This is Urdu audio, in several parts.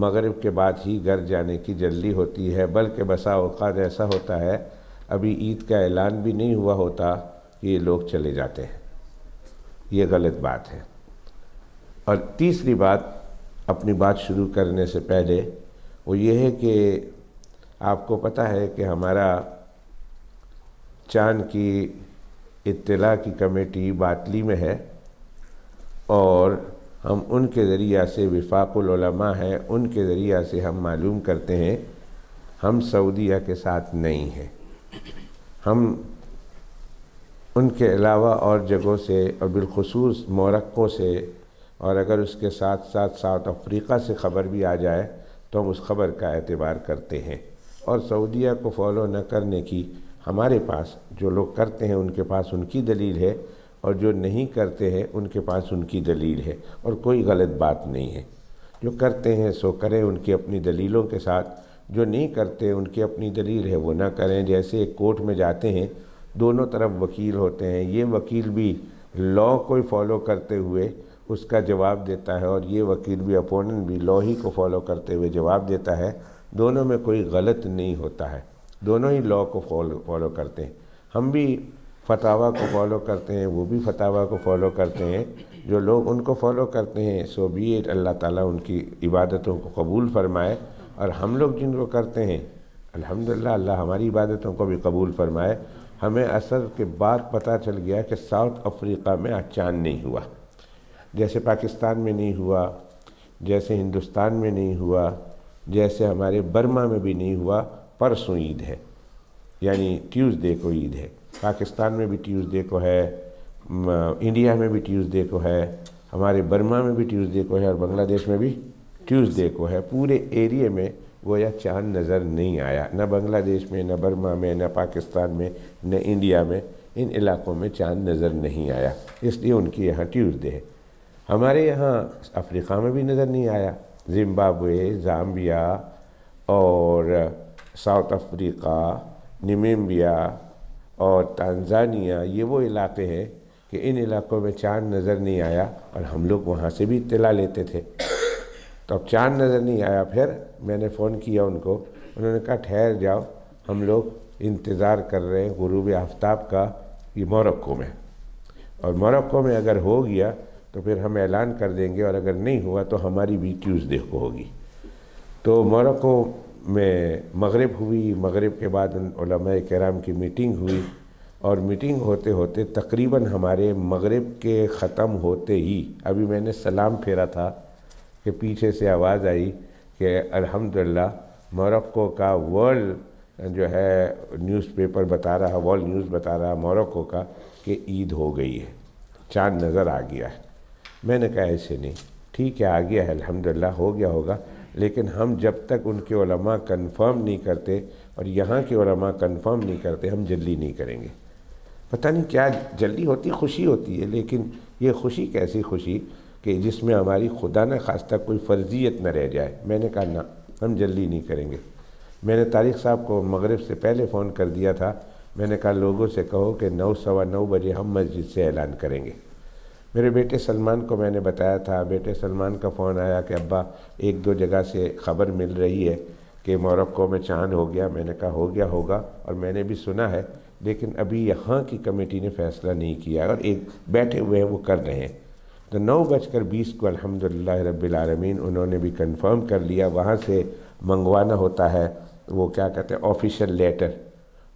مغرب کے بعد ہی گھر جانے کی جلدی ہوتی ہے، بلکہ بسا اوقات ایسا ہوتا ہے ابھی عید کا اعلان بھی نہیں ہوا ہوتا کہ یہ لوگ چلے جاتے ہیں۔ یہ غلط بات ہے۔ اور تیسری بات اپنی بات شروع کرنے سے پہلے وہ یہ ہے کہ آپ کو پتہ ہے کہ ہمارا چاند کی اطلاع کی کمیٹی باطلی میں ہے، اور ہم ان کے ذریعہ سے وفاق العلماء ہیں، ان کے ذریعہ سے ہم معلوم کرتے ہیں ہم سعودیہ کے ساتھ نہیں ہیں۔ ہم ان کے علاوہ اور جگہوں سے اور بالخصوص موروکو سے، اور اگر اس کے ساتھ ساتھ ساؤتھ افریقہ سے خبر بھی آ جائے تو ہم اس خبر کا اعتبار کرتے ہیں، اور سعودیہ کو فالو نہ کرنے کی ہمارے پاس، جو لوگ کرتے ہیں ان کے پاس ان کی دلیل ہے، اور جو نہیں کرتے ہیں ان کے پاس ان کی دلیل ہے، اور کوئی غلط بات نہیں ہے۔ جو کرتے ہیں سو کریں ان کی اپنی دلیلوں کے ساتھ، جو نہیں کرتے ان کی اپنی دلیل ہے وہ نہ کریں۔ جیسے ایک کورٹ میں جاتے ہیں، دونوں طرف وکیل ہوتے ہیں، یہ وکیل بھی لا کو فالو کرتے ہوئے اس کا جواب دیتا ہے، اور یہ وکیل بھی اپوننٹ بھی لا ہی کو فالو کرتے ہوئے جواب دیتا ہے۔ دونوں میں کوئی غلط نہیں ہوتا ہے، دونوں ہی لا کو فالو کرتے ہیں۔ ہم بھی فتاویٰ کو فالو کرتے ہیں، وہ بھی فتاویٰ کو فالو کرتے ہیں۔ جو لوگ ان کو فالو کرتے ہیں سو بھی اللہ تعالیٰ ان کی عبادتوں کو قبول فرمائے، اور ہم لوگ جن کو کرتے ہیں الحمدللہ اللہ ہماری عبادتوں کو بھی قبول فرمائے۔ ہمیں عصر کے بعد پتہ چل گیا کہ ساؤتھ افریقہ میں آج چاند نہیں ہوا، جیسے پاکستان میں نہیں ہوا، جیسے ہندوستان میں نہیں ہوا، جیسے ہمارے برما میں بھی نہیں ہوا۔ پرسوں عید ہے، یعنی ٹیوزڈے کو عید ہے۔ پاکستان میں بھی ٹیوزڈے کو ہے، انڈیا میں بھی ٹیوزڈے کو ہے، ہمارے برما میں بھی ٹیوزڈے کو ہے، اور بنگلہ دیش میں بھی ٹیوزڈے کو ہے۔ پورے ایریے میں گویا چاند نظر نہیں آیا، نہ بنگلہ دیش میں، نہ برما میں، نہ پاکستان میں، نہ انڈیا میں۔ ان علاقوں میں چاند نظر نہیں آیا، اس لیے ان کی یہاں ٹیوزڈے ہے۔ ہمارے یہاں افریقہ میں بھی نظر نہیں آیا۔ زمبابوے، زامبیا اور ساؤتھ افریقہ، نمیبیا اور تنزانیہ، یہ وہ علاقے ہیں کہ ان علاقوں میں چاند نظر نہیں آیا، اور ہم لوگ وہاں سے بھی اطلاع لیتے تھے۔ تو اب چاند نظر نہیں آیا، پھر میں نے فون کیا ان کو، انہوں نے کہا ٹھہر جاؤ، ہم لوگ انتظار کر رہے ہیں غروب آفتاب کا، یہ موروکو میں، اور موروکو میں اگر ہو گیا تو پھر ہم اعلان کر دیں گے، اور اگر نہیں ہوا تو ہماری بھی ٹیوزڈے کو ہوگی۔ تو موروکو میں مغرب ہوئی، مغرب کے بعد ان علماء کرام کی میٹنگ ہوئی، اور میٹنگ ہوتے ہوتے تقریباً ہمارے مغرب کے ختم ہوتے ہی ابھی میں نے سلام پھیرا تھا کہ پیچھے سے آواز آئی کہ الحمدللہ موروکو کا ورلڈ جو ہے نیوز پیپر بتا رہا، ورلڈ نیوز بتا رہا موروکو کا کہ عید ہو گئی ہے، چاند نظر آ گیا ہے۔ میں نے کہا ایسے نہیں، ٹھیک ہے آ گیا ہے الحمدللہ، ہو گیا ہوگا، لیکن ہم جب تک ان کے علماء کنفرم نہیں کرتے اور یہاں کے علماء کنفرم نہیں کرتے ہم جلدی نہیں کریں گے۔ پتہ نہیں کیا جلدی ہوتی، خوشی ہوتی ہے، لیکن یہ خوشی کیسی خوشی کہ جس میں ہماری خدا نہ خواستہ کوئی فرضیت نہ رہ جائے۔ میں نے کہا نہ، ہم جلدی نہیں کریں گے۔ میں نے طارق صاحب کو مغرب سے پہلے فون کر دیا تھا، میں نے کہا لوگوں سے کہو کہ 9 سوا 9 بجے ہم مسجد سے اعلان کریں گے۔ میرے بیٹے سلمان کو میں نے بتایا تھا، بیٹے سلمان کا فون آیا کہ ابا 1-2 جگہ سے خبر مل رہی ہے کہ موروکو میں چاند ہو گیا۔ میں نے کہا ہو گیا ہوگا، اور میں نے بھی سنا ہے، لیکن ابھی یہاں کی کمیٹی نے فیصلہ نہیں کیا، اور ایک بیٹھے ہوئے ہیں وہ کر رہے ہیں۔ تو 9:20 کو الحمدللہ رب العالمین انہوں نے بھی کنفرم کر لیا۔ وہاں سے منگوانا ہوتا ہے وہ کیا کہتے ہیں آفیشیل لیٹر،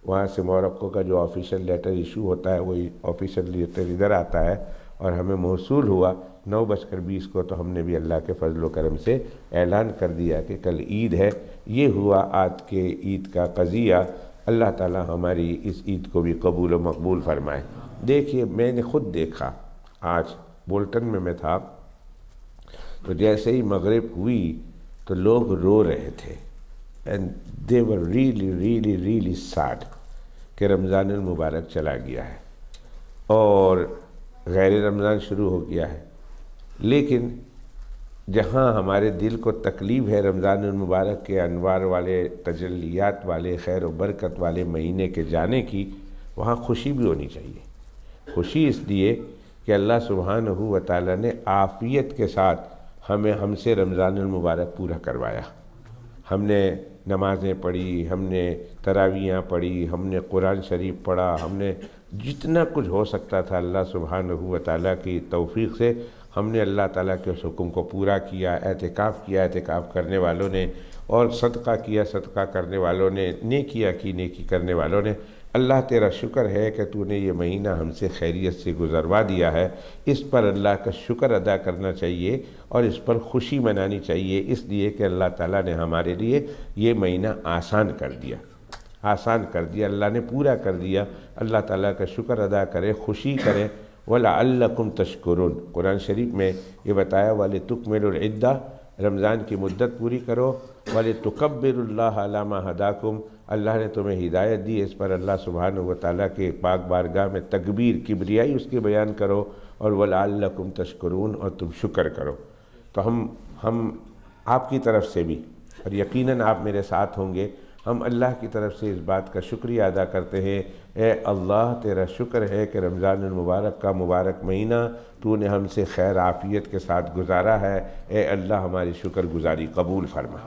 وہاں سے موروکو کا جو آفیشیل لیٹر ایشو ہوتا ہے وہی آفیشیل لیٹر ادھر آتا ہے، اور ہمیں موصول ہوا 9:20 کو۔ تو ہم نے بھی اللہ کے فضل و کرم سے اعلان کر دیا کہ کل عید ہے۔ یہ ہوا آج کے عید کا قضیہ۔ اللہ تعالی ہماری اس عید کو بھی قبول و مقبول فرمائے۔ دیکھیے میں نے خود دیکھا، آج بولٹن میں تھا، تو جیسے ہی مغرب ہوئی تو لوگ رو رہے تھے، and they were really really really sad کہ رمضان المبارک چلا گیا ہے اور غیر رمضان شروع ہو گیا ہے۔ لیکن جہاں ہمارے دل کو تکلیف ہے رمضان المبارک کے انوار والے، تجلیات والے، خیر و برکت والے مہینے کے جانے کی، وہاں خوشی بھی ہونی چاہیے۔ خوشی اس لیے کہ اللہ سبحانہ و تعالیٰ نے عافیت کے ساتھ ہم سے رمضان المبارک پورا کروایا۔ ہم نے نمازیں پڑھی، ہم نے تراویحیں پڑھی، ہم نے قرآن شریف پڑھا، ہم نے جتنا کچھ ہو سکتا تھا اللہ سبحانہ و تعالیٰ کی توفیق سے ہم نے اللہ تعالیٰ کے اس حکم کو پورا کیا۔ اعتکاف کیا، اعتکاف کرنے والوں نے، اور صدقہ کیا، صدقہ کرنے والوں نے، نیکیاں کی، نیکی کرنے والوں نے۔ اللہ تیرا شکر ہے کہ تو نے یہ مہینہ ہم سے خیریت سے گزروا دیا ہے۔ اس پر اللہ کا شکر ادا کرنا چاہیے اور اس پر خوشی منانی چاہیے، اس لیے کہ اللہ تعالیٰ نے ہمارے لیے یہ مہینہ آسان کر دیا، آسان کر دیا، اللہ نے پورا کر دیا۔ اللہ تعالیٰ کا شکر ادا کرے، خوشی کرے۔ وَلَعَلَّكُمْ تَشْكُرُونَ، قرآن شریف میں یہ بتایا وَلِتُكْمِلُوا الْعِدَّةَ، رمضان کی مدت پوری کرو، وَلِتُكَبِّرُوا اللَّهَ عَلَىٰ مَا هَدَاكُمْ، اللہ نے تمہیں ہدایت دی، اس پر اللہ سبحانہ و تعالیٰ کے پاک بارگاہ میں تکبیر، کبریائی اس کی بیان کرو، اور وَلَعَلَّكُمْ تَشْكُرُونَ، اور تم شکر کرو۔ تو ہم آپ کی طرف سے بھی، اور یقیناً آپ میرے ساتھ ہوں گے، ہم اللہ کی طرف سے اس بات کا شکریہ ادا کرتے ہیں، اے اللہ تیرا شکر ہے کہ رمضان المبارک کا مبارک مہینہ تو نے ہم سے خیر عافیت کے ساتھ گزارا ہے، اے اللہ ہماری شکر گزاری قبول فرما۔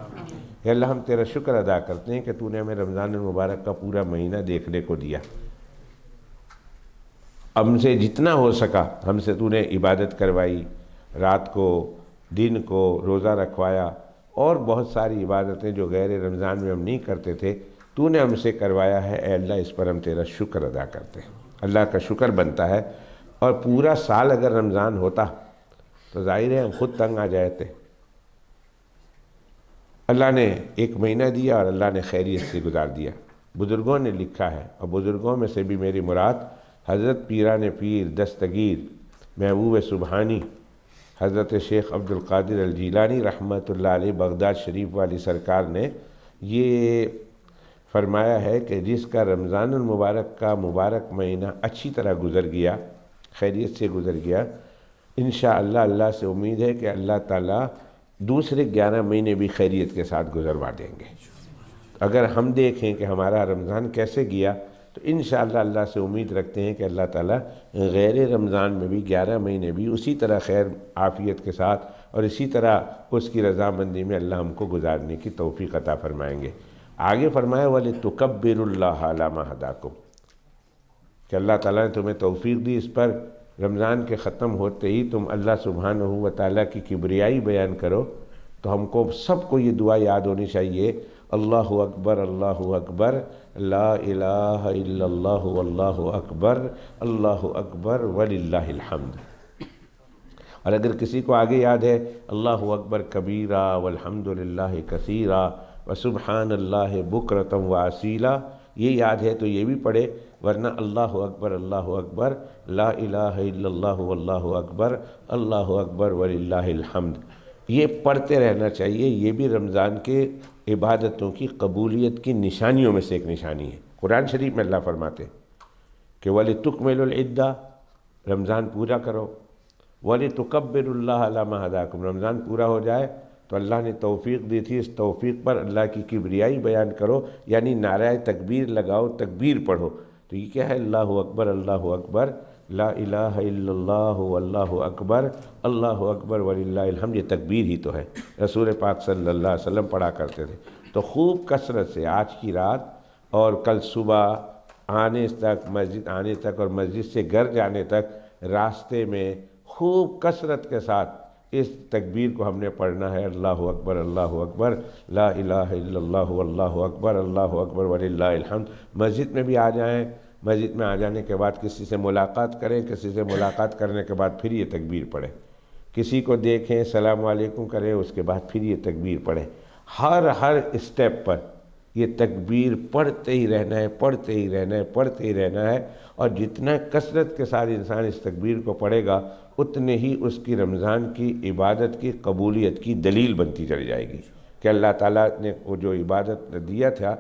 اے اللہ ہم تیرا شکر ادا کرتے ہیں کہ تو نے ہمیں رمضان المبارک کا پورا مہینہ دیکھنے کو دیا، ہم سے جتنا ہو سکا ہم سے تو نے عبادت کروائی، رات کو دن کو روزہ رکھوایا، اور بہت ساری عبادتیں جو غیر رمضان میں ہم نہیں کرتے تھے تو نے ہم سے کروایا ہے، اے اللہ اس پر ہم تیرا شکر ادا کرتے ہیں۔ اللہ کا شکر بنتا ہے، اور پورا سال اگر رمضان ہوتا تو ظاہر ہے ہم خود تنگ آ جاتے۔ اللہ نے ایک مہینہ دیا اور اللہ نے خیریت سے گزار دیا۔ بزرگوں نے لکھا ہے، اور بزرگوں میں سے بھی میری مراد حضرت پیران پیر دستگیر محبوب سبحانی حضرت شیخ عبد القادر الجیلانی رحمۃ اللہ علیہ بغداد شریف والی سرکار نے یہ فرمایا ہے کہ جس کا رمضان المبارک کا مبارک مہینہ اچھی طرح گزر گیا، خیریت سے گزر گیا، انشاءاللہ اللہ سے امید ہے کہ اللہ تعالیٰ دوسرے 11 مہینے بھی خیریت کے ساتھ گزروا دیں گے۔ اگر ہم دیکھیں کہ ہمارا رمضان کیسے گیا تو انشاءاللہ اللہ سے امید رکھتے ہیں کہ اللہ تعالیٰ غیر رمضان میں بھی 11 مہینے بھی اسی طرح خیر عافیت کے ساتھ اور اسی طرح اس کی رضامندی میں اللہ ہم کو گزارنے کی توفیق عطا فرمائیں گے۔ آگے فرمایا وَلِتُكَبِّرُوا اللَّهَ عَلَىٰ مَا هَدَاكُمْ، کہ اللہ تعالیٰ نے تمہیں توفیق دی، اس پر رمضان کے ختم ہوتے ہی تم اللہ سبحانہ و تعالیٰ کی کبریائی بیان کرو۔ تو ہم کو سب کو یہ دعا یاد ہونی چاہیے، اللہ اکبر اللہ اکبر لا الہ الا اللہ واللہ اکبر اللہ اکبر وللہ الحمد۔ اور اگر کسی کو آگے یاد ہے اللہ اکبر کبیرہ والحمد للہ کثیرہ وسبحان اللہ بکرۃ واسیلا، یہ یاد ہے تو یہ بھی پڑھے، ورنہ اللہ اکبر لا الہ الا اللہ واللہ اکبر اللہ اکبر وللہ الحمد، یہ پڑھتے رہنا چاہیے۔ یہ بھی رمضان کے عبادتوں کی قبولیت کی نشانیوں میں سے ایک نشانی ہے۔ قرآن شریف میں اللہ فرماتے کہ وَلِتُكْمِلُوا الْعِدَّةَ، رمضان پورا کرو، وَلِتُكَبِّرُوا اللَّهَ عَلَىٰ مَا هَدَاكُمْ، رمضان پورا ہو جائے تو اللہ نے توفیق دی تھی، اس توفیق پر اللہ کی کبریائی بیان کرو، یعنی نعرہ تکبیر لگاؤ، تکبیر پڑھو۔ تو یہ کیا ہے؟ اللہ اکبر لا الہ الا اللہ واللہ اکبر اللہ اکبر وللہ الحمد، یہ تکبیر ہی تو ہے، رسول پاک صلی اللہ علیہ وسلم پڑھا کرتے تھے۔ تو خوب کثرت سے آج کی رات اور کل صبح آنے تک، مسجد آنے تک اور مسجد سے گھر جانے تک راستے میں خوب کثرت کے ساتھ اس تکبیر کو ہم نے پڑھنا ہے، اللہ اکبر لا الہ الا اللہ واللہ اکبر وللہ الحمد۔ مسجد میں بھی آ جائیں، مسجد میں آ جانے کے بعد کسی سے ملاقات کریں، کسی سے ملاقات کرنے کے بعد پھر یہ تکبیر پڑھیں، کسی کو دیکھیں السلام علیکم کریں، اس کے بعد پھر یہ تکبیر پڑھیں۔ ہر اسٹیپ پر یہ تکبیر پڑھتے ہی رہنا ہے، پڑھتے ہی رہنا ہے، پڑھتے ہی رہنا ہے، اور جتنا کثرت کے ساتھ انسان اس تکبیر کو پڑھے گا اتنے ہی اس کی رمضان کی عبادت کی قبولیت کی دلیل بنتی چلی جائے گی کہ اللہ تعالیٰ نے وہ جو عبادت دیا تھا،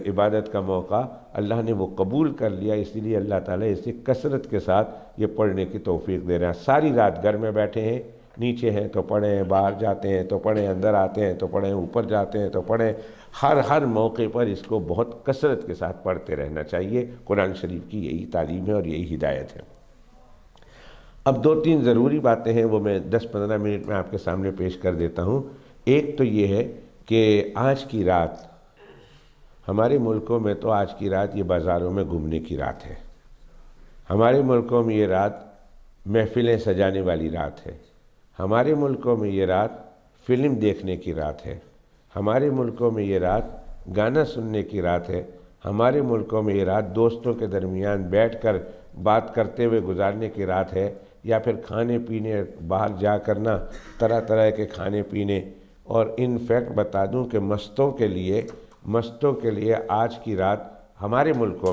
عبادت کا موقع اللہ نے وہ قبول کر لیا، اس لیے اللہ تعالیٰ اسے کثرت کے ساتھ یہ پڑھنے کی توفیق دے رہا ہے۔ ساری رات گھر میں بیٹھے ہیں، نیچے ہیں تو پڑھیں، باہر جاتے ہیں تو پڑھیں، اندر آتے ہیں تو پڑھیں، اوپر جاتے ہیں تو پڑھیں، ہر موقع پر اس کو بہت کثرت کے ساتھ پڑھتے رہنا چاہیے۔ قرآن شریف کی یہی تعلیم ہے اور یہی ہدایت ہے۔ اب 2-3 ضروری باتیں ہیں، وہ میں 10-15 منٹ میں آپ کے سامنے پیش کر دیتا ہوں۔ ایک تو یہ ہے کہ آج کی رات ہمارے ملکوں میں تو آج کی رات یہ بازاروں میں گھومنے کی رات ہے، ہمارے ملکوں میں یہ رات محفلیں سجانے والی رات ہے، ہمارے ملکوں میں یہ رات فلم دیکھنے کی رات ہے، ہمارے ملکوں میں یہ رات گانا سننے کی رات ہے، ہمارے ملکوں میں یہ رات دوستوں کے درمیان بیٹھ کر بات کرتے ہوئے گزارنے کی رات ہے، یا پھر کھانے پینے باہر جا کرنا طرح طرح کے کھانے پینے۔ اور ان فیکٹ بتا دوں کہ مستوں کے لیے آج کی رات ہمارے ملکوں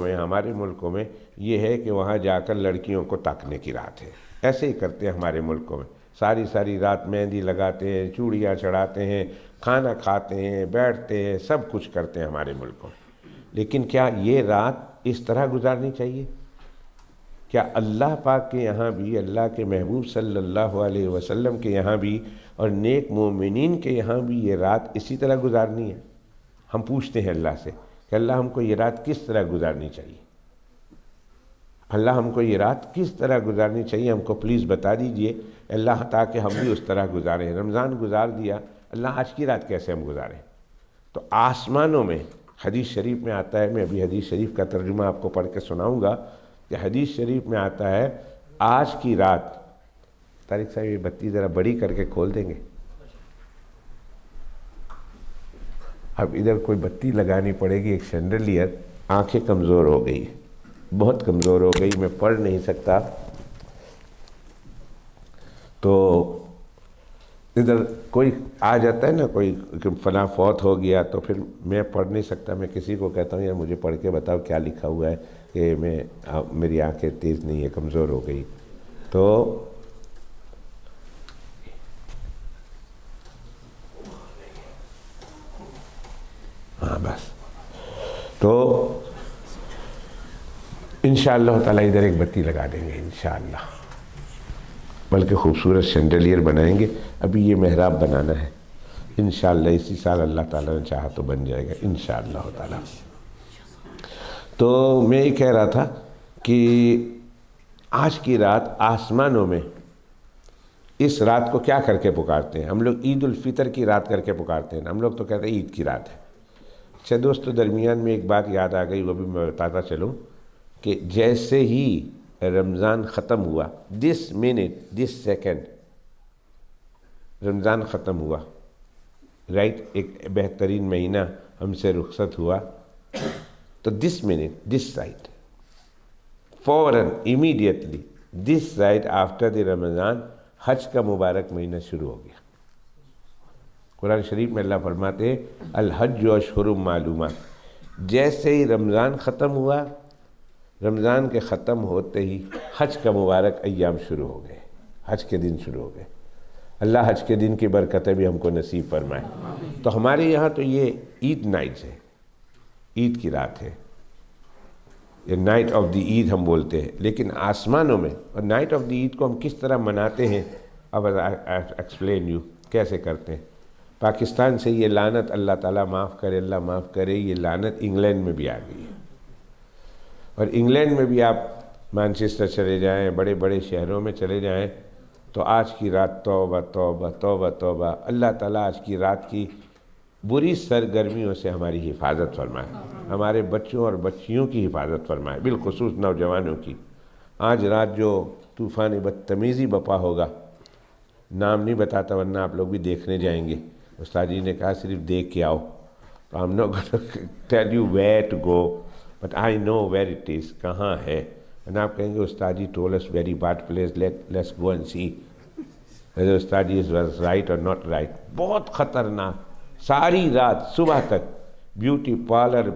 میں یہ ہے کہ وہاں جا کر لڑکیوں کو تاکنے کی رات ہے۔ ایسے ہی کرتے ہیں ہمارے ملکوں میں، ساری رات مہندی لگاتے ہیں، چوڑیاں چڑھاتے ہیں، کھانا کھاتے ہیں، بیٹھتے ہیں، سب کچھ کرتے ہیں ہمارے ملکوں میں۔ لیکن کیا یہ رات اس طرح گزارنی چاہیے؟ کیا اللہ پاک کے یہاں بھی، اللہ کے محبوب صلی اللہ علیہ وسلم کے یہاں بھی، اور نیک مومنین کے یہاں بھی یہ رات اسی طرح گزارنی ہے؟ ہم پوچھتے ہیں اللہ سے کہ اللہ ہم کو یہ رات کس طرح گزارنی چاہیے، اللہ ہم کو یہ رات کس طرح گزارنی چاہیے، ہم کو پلیز بتا دیجئے اللہ، تاکہ ہم بھی اس طرح گزاریں۔ رمضان گزار دیا، اللہ آج کی رات کیسے ہم گزاریں؟ تو آسمانوں میں حدیث شریف میں آتا ہے، میں ابھی حدیث شریف کا ترجمہ آپ کو پڑھ کے سناؤں گا کہ حدیث شریف میں آتا ہے آج کی رات، طارق صاحب یہ بتی ذرا بڑی کر کے کھول دیں گے، اب ادھر کوئی بتی لگانی پڑے گی، ایک شینڈلیئر، آنکھیں کمزور ہو گئی، بہت کمزور ہو گئی، میں پڑھ نہیں سکتا، تو ادھر کوئی آ جاتا ہے نا، کوئی فلاں فوت ہو گیا تو پھر میں پڑھ نہیں سکتا، میں کسی کو کہتا ہوں یار مجھے پڑھ کے بتاؤ کیا لکھا ہوا ہے، کہ میری آنکھیں تیز نہیں ہے، کمزور ہو گئی، تو ہاں بس، تو انشاءاللہ تعالیٰ ادھر ایک بتی لگا دیں گے انشاءاللہ، بلکہ خوبصورت شینڈلیئر بنائیں گے، ابھی یہ محراب بنانا ہے، انشاءاللہ اسی سال اللہ تعالیٰ نے چاہا تو بن جائے گا انشاءاللہ تعالیٰ۔ تو میں یہ کہہ رہا تھا کہ آج کی رات آسمانوں میں اس رات کو کیا کر کے پکارتے ہیں؟ ہم لوگ عید الفطر کی رات کر کے پکارتے ہیں، ہم لوگ تو کہتے ہیں عید کی رات ہے۔ اچھا دوستو، درمیان میں ایک بات یاد آ گئی، وہ بھی میں بتاتا چلوں کہ جیسے ہی رمضان ختم ہوا، دس منٹ دس سیکنڈ رمضان ختم ہوا، رائٹ، ایک بہترین مہینہ ہم سے رخصت ہوا، تو دس منٹ دس سائڈ فوراً immediately decide after the Ramadan حج کا مبارک مہینہ شروع ہو گیا۔ قرآن شریف میں اللہ فرماتے ہیں الحج اشہر معلومات، جیسے ہی رمضان ختم ہوا، رمضان کے ختم ہوتے ہی حج کا مبارک ایام شروع ہو گئے، حج کے دن شروع ہو گئے۔ اللہ حج کے دن کی برکتیں بھی ہم کو نصیب فرمائے۔ تو ہمارے یہاں تو یہ عید نائٹ ہے، عید کی رات ہے، یہ نائٹ آف دی عید ہم بولتے ہیں، لیکن آسمانوں میں، اور نائٹ آف دی عید کو ہم کس طرح مناتے ہیں، اب ایکسپلین یو کیسے کرتے ہیں۔ پاکستان سے یہ لعنت، اللہ تعالیٰ معاف کرے، اللہ معاف کرے، یہ لعنت انگلینڈ میں بھی آ گئی ہے، اور انگلینڈ میں بھی آپ مانچسٹر چلے جائیں، بڑے بڑے شہروں میں چلے جائیں، تو آج کی رات توبہ توبہ توبہ توبہ، اللہ تعالیٰ آج کی رات کی بری سرگرمیوں سے ہماری حفاظت فرمائے، ہمارے بچوں اور بچیوں کی حفاظت فرمائے، بالخصوص نوجوانوں کی۔ آج رات جو طوفان بدتمیزی بپا ہوگا، نام نہیں بتاتا ورنہ آپ لوگ بھی دیکھنے جائیں گے، استاد جی نے کہا صرف دیکھ کے آؤ، تو I'm not going to tell you where to go, but I know where it is، کہاں ہے، اور آپ کہیں گے استاد جی told us very bad place, let's go and see whether استاد جی was right or not right۔ بہت خطرناک، ساری رات صبح تک بیوٹی پارلر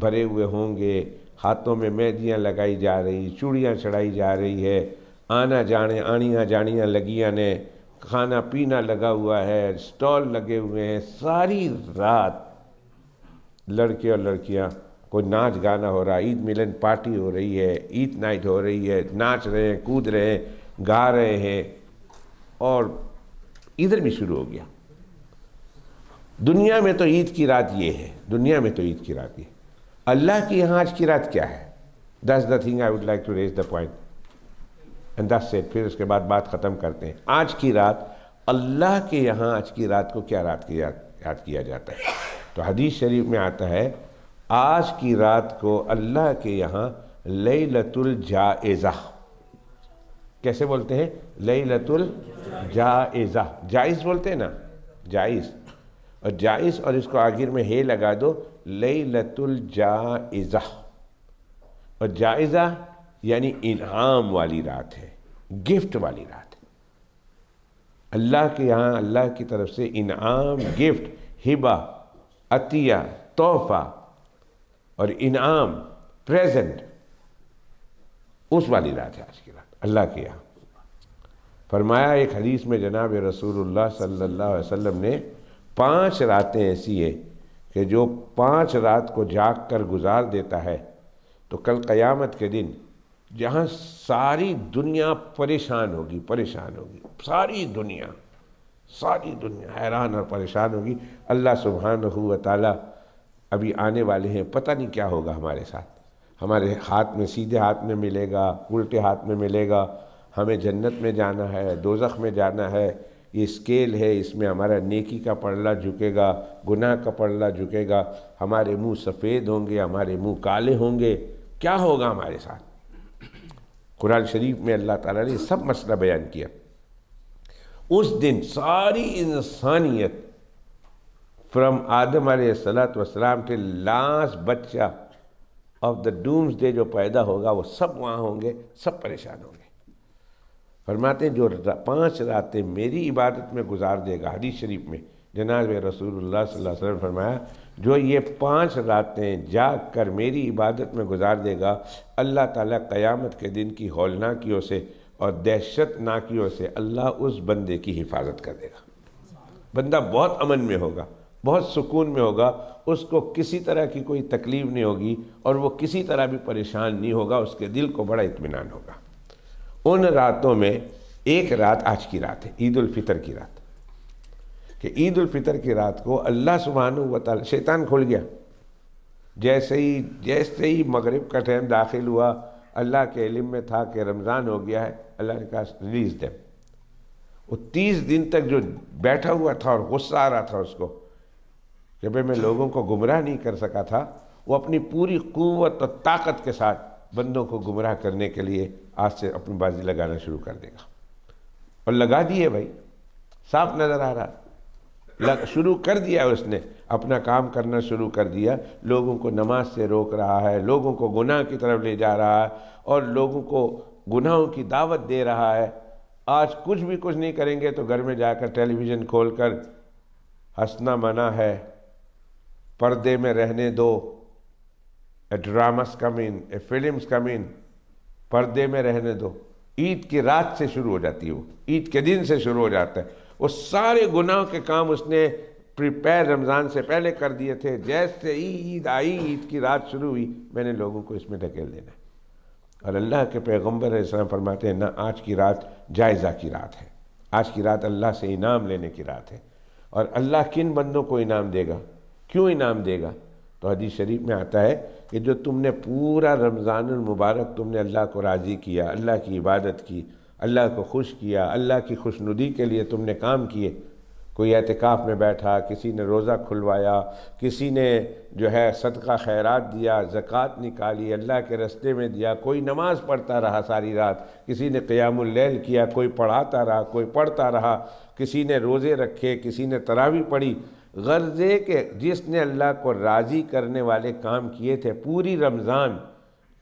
بھرے ہوئے ہوں گے، ہاتھوں میں مہندیاں لگائی جا رہی، چوڑیاں چڑھائی جا رہی ہے، آنیاں جانیاں لگیاں نے، کھانا پینا لگا ہوا ہے، سٹال لگے ہوئے ہیں، ساری رات لڑکے اور لڑکیاں، کوئی ناچ گانا ہو رہا ہے، عید ملن پارٹی ہو رہی ہے، عید نائٹ ہو رہی ہے، ناچ رہے ہیں، کود رہے ہیں، گا رہے ہیں، اور ادھر بھی شروع ہو گیا۔ دنیا میں تو عید کی رات یہ ہے، دنیا میں تو عید کی رات یہ ہے، اللہ کی یہاں آج کی رات کیا ہے؟ That's the thing I would like to raise the point۔ انداز سے پھر اس کے بعد بات ختم کرتے ہیں۔ آج کی رات اللہ کے یہاں آج کی رات کو کیا رات کی یاد کیا جاتا ہے؟ تو حدیث شریف میں آتا ہے آج کی رات کو اللہ کے یہاں لیلۃ الجائزہ، کیسے بولتے ہیں؟ لیلۃ الجائزہ، جائز بولتے ہیں نا، جائز، اور جائز اور اس کو آخر میں ہے لگا دو، لیلۃ الجائزہ، اور جائزہ یعنی انعام والی رات ہے، گفٹ والی رات ہے۔ اللہ کے یہاں اللہ کی طرف سے انعام، گفٹ، ہبہ، عطیہ، تحفہ اور انعام، پریزنٹ، اس والی رات ہے آج کی رات اللہ کے یہاں۔ فرمایا ایک حدیث میں جناب رسول اللہ صلی اللہ علیہ وسلم نے 5 راتیں ایسی ہیں کہ جو 5 رات کو جاگ کر گزار دیتا ہے تو کل قیامت کے دن جہاں ساری دنیا پریشان ہوگی، ساری دنیا حیران اور پریشان ہوگی، اللہ سبحانہ و تعالی ابھی آنے والے ہیں، پتہ نہیں کیا ہوگا ہمارے ساتھ، ہمارے ہاتھ میں سیدھے ہاتھ میں ملے گا، الٹے ہاتھ میں ملے گا، ہمیں جنت میں جانا ہے، دوزخ میں جانا ہے، یہ اسکیل ہے، اس میں ہمارا نیکی کا پلڑا جھکے گا، گناہ کا پلڑا جھکے گا، ہمارے منہ سفید ہوں گے، ہمارے منہ کالے ہوں گے، کیا ہوگا ہمارے ساتھ؟ قرآن شریف میں اللہ تعالیٰ نے سب مسئلہ بیان کیا۔ اس دن ساری انسانیت فرام آدم علیہ السلام ٹل لاسٹ بچہ آف دا ڈومز ڈے جو پیدا ہوگا وہ سب وہاں ہوں گے، سب پریشان ہوں گے۔ فرماتے ہیں جو 5 راتیں میری عبادت میں گزار دے گا، حدیث شریف میں جناب رسول اللہ صلی اللہ علیہ وسلم فرمایا جو یہ 5 راتیں جاگ کر میری عبادت میں گزار دے گا، اللہ تعالیٰ قیامت کے دن کی ہولناکیوں سے اور دہشت ناکیوں سے اللہ اس بندے کی حفاظت کر دے گا۔ بندہ بہت امن میں ہوگا، بہت سکون میں ہوگا، اس کو کسی طرح کی کوئی تکلیف نہیں ہوگی اور وہ کسی طرح بھی پریشان نہیں ہوگا، اس کے دل کو بڑا اطمینان ہوگا۔ ان راتوں میں ایک رات آج کی رات ہے، عید الفطر کی رات، کہ عید الفطر کی رات کو اللہ سبحانہ و تعالی، شیطان کھل گیا، جیسے ہی مغرب کا ٹائم داخل ہوا، اللہ کے علم میں تھا کہ رمضان ہو گیا ہے، اللہ نے کہا ریلیز دیم۔ وہ 30 دن تک جو بیٹھا ہوا تھا اور غصہ آ رہا تھا اس کو کہ بھئی میں لوگوں کو گمراہ نہیں کر سکا تھا، وہ اپنی پوری قوت اور طاقت کے ساتھ بندوں کو گمراہ کرنے کے لیے آج سے اپنی بازی لگانا شروع کر دے گا، اور لگا دیے بھائی، صاف نظر آ رہا، شروع کر دیا، اس نے اپنا کام کرنا شروع کر دیا، لوگوں کو نماز سے روک رہا ہے، لوگوں کو گناہ کی طرف لے جا رہا ہے اور لوگوں کو گناہوں کی دعوت دے رہا ہے۔ آج کچھ نہیں کریں گے تو گھر میں جا کر ٹیلی ویژن کھول کر ہنسنا منع ہے، پردے میں رہنے دو، اے ڈراماز کم ان، اے فلمز کم ان، پردے میں رہنے دو۔ عید کی رات سے شروع ہو جاتی ہے، وہ عید کے دن سے شروع ہو جاتا ہے، وہ سارے گناہوں کے کام اس نے پریپیئر رمضان سے پہلے کر دیے تھے، جیسے عید آئی، عید کی رات شروع ہوئی، میں نے لوگوں کو اس میں ڈھکیل دینا ہے۔ اور اللہ کے پیغمبر علیہ السلام فرماتے ہیں نہ، آج کی رات جائزہ کی رات ہے، آج کی رات اللہ سے انعام لینے کی رات ہے۔ اور اللہ کن بندوں کو انعام دے گا، کیوں انعام دے گا؟ تو حدیث شریف میں آتا ہے کہ جو تم نے پورا رمضان المبارک تم نے اللہ کو راضی کیا، اللہ کی عبادت کی، اللہ کو خوش کیا، اللہ کی خوشنودی کے لیے تم نے کام کیے، کوئی اعتکاف میں بیٹھا، کسی نے روزہ کھلوایا، کسی نے جو ہے صدقہ خیرات دیا، زکوٰۃ نکالی، اللہ کے راستے میں دیا، کوئی نماز پڑھتا رہا ساری رات، کسی نے قیام اللیل کیا، کوئی پڑھاتا رہا، کوئی پڑھتا رہا، کسی نے روزے رکھے، کسی نے تراویح پڑھی، غرض ہے کہ جس نے اللہ کو راضی کرنے والے کام کیے تھے پوری رمضان،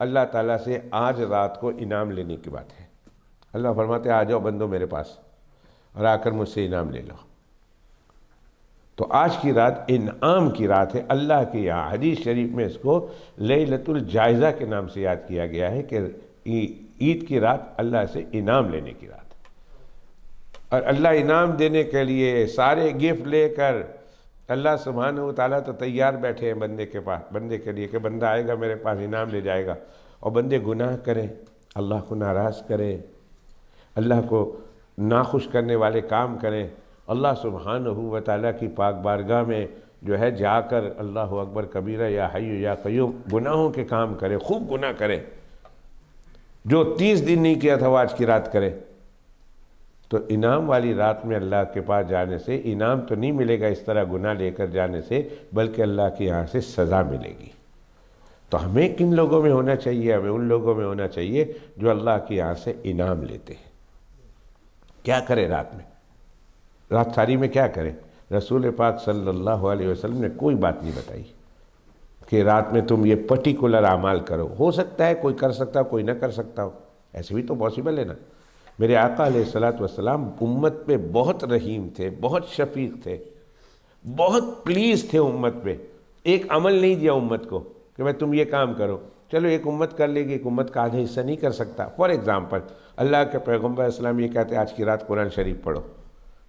اللہ تعالیٰ سے آج رات کو انعام لینے کی بات ہے۔ اللہ فرماتے ہیں آ جاؤ بندو میرے پاس اور آ کر مجھ سے انعام لے لو۔ تو آج کی رات انعام کی رات ہے اللہ کے یہاں، حدیث شریف میں اس کو لیلۃ الجائزہ کے نام سے یاد کیا گیا ہے کہ عید کی رات اللہ سے انعام لینے کی رات، اور اللہ انعام دینے کے لیے سارے گفٹ لے کر اللہ سبحانہ و تعالیٰ تو تیار بیٹھے ہیں بندے کے پاس، بندے کے لیے کہ بندہ آئے گا میرے پاس انعام لے جائے گا، اور بندے گناہ کریں، اللہ کو ناراض کریں، اللہ کو ناخوش کرنے والے کام کریں، اللہ سبحانہ و تعالیٰ کی پاک بارگاہ میں جو ہے جا کر اللہ اکبر کبیرہ یا حی یا قیوم گناہوں کے کام کرے، خوب گناہ کرے، جو 30 دن نہیں کیا تھا وہ آج کی رات کرے، تو انعام والی رات میں اللہ کے پاس جانے سے انعام تو نہیں ملے گا اس طرح گناہ لے کر جانے سے، بلکہ اللہ کے یہاں سے سزا ملے گی۔ تو ہمیں کن لوگوں میں ہونا چاہیے؟ ہمیں ان لوگوں میں ہونا چاہیے جو اللہ کے یہاں سے انعام لیتے ہیں۔ کیا کرے رات میں؟ رات ساری میں کیا کرے؟ رسول پاک صلی اللہ علیہ وسلم نے کوئی بات نہیں بتائی کہ رات میں تم یہ پرٹیکولر اعمال کرو۔ ہو سکتا ہے کوئی کر سکتا ہو، کوئی نہ کر سکتا ہو، ایسے بھی تو پاسبل ہے نا۔ میرے آقا علیہ الصلوۃ امت پہ بہت رحیم تھے، بہت شفیق تھے، بہت پلیز تھے امت پہ۔ ایک عمل نہیں دیا امت کو کہ میں تم یہ کام کرو، چلو ایک امت کر لے گی، ایک امت کا آدھا حصہ نہیں کر سکتا۔ فار ایگزامپل اللہ کے پیغمبر اسلام یہ کہتے ہیں آج کی رات قرآن شریف پڑھو،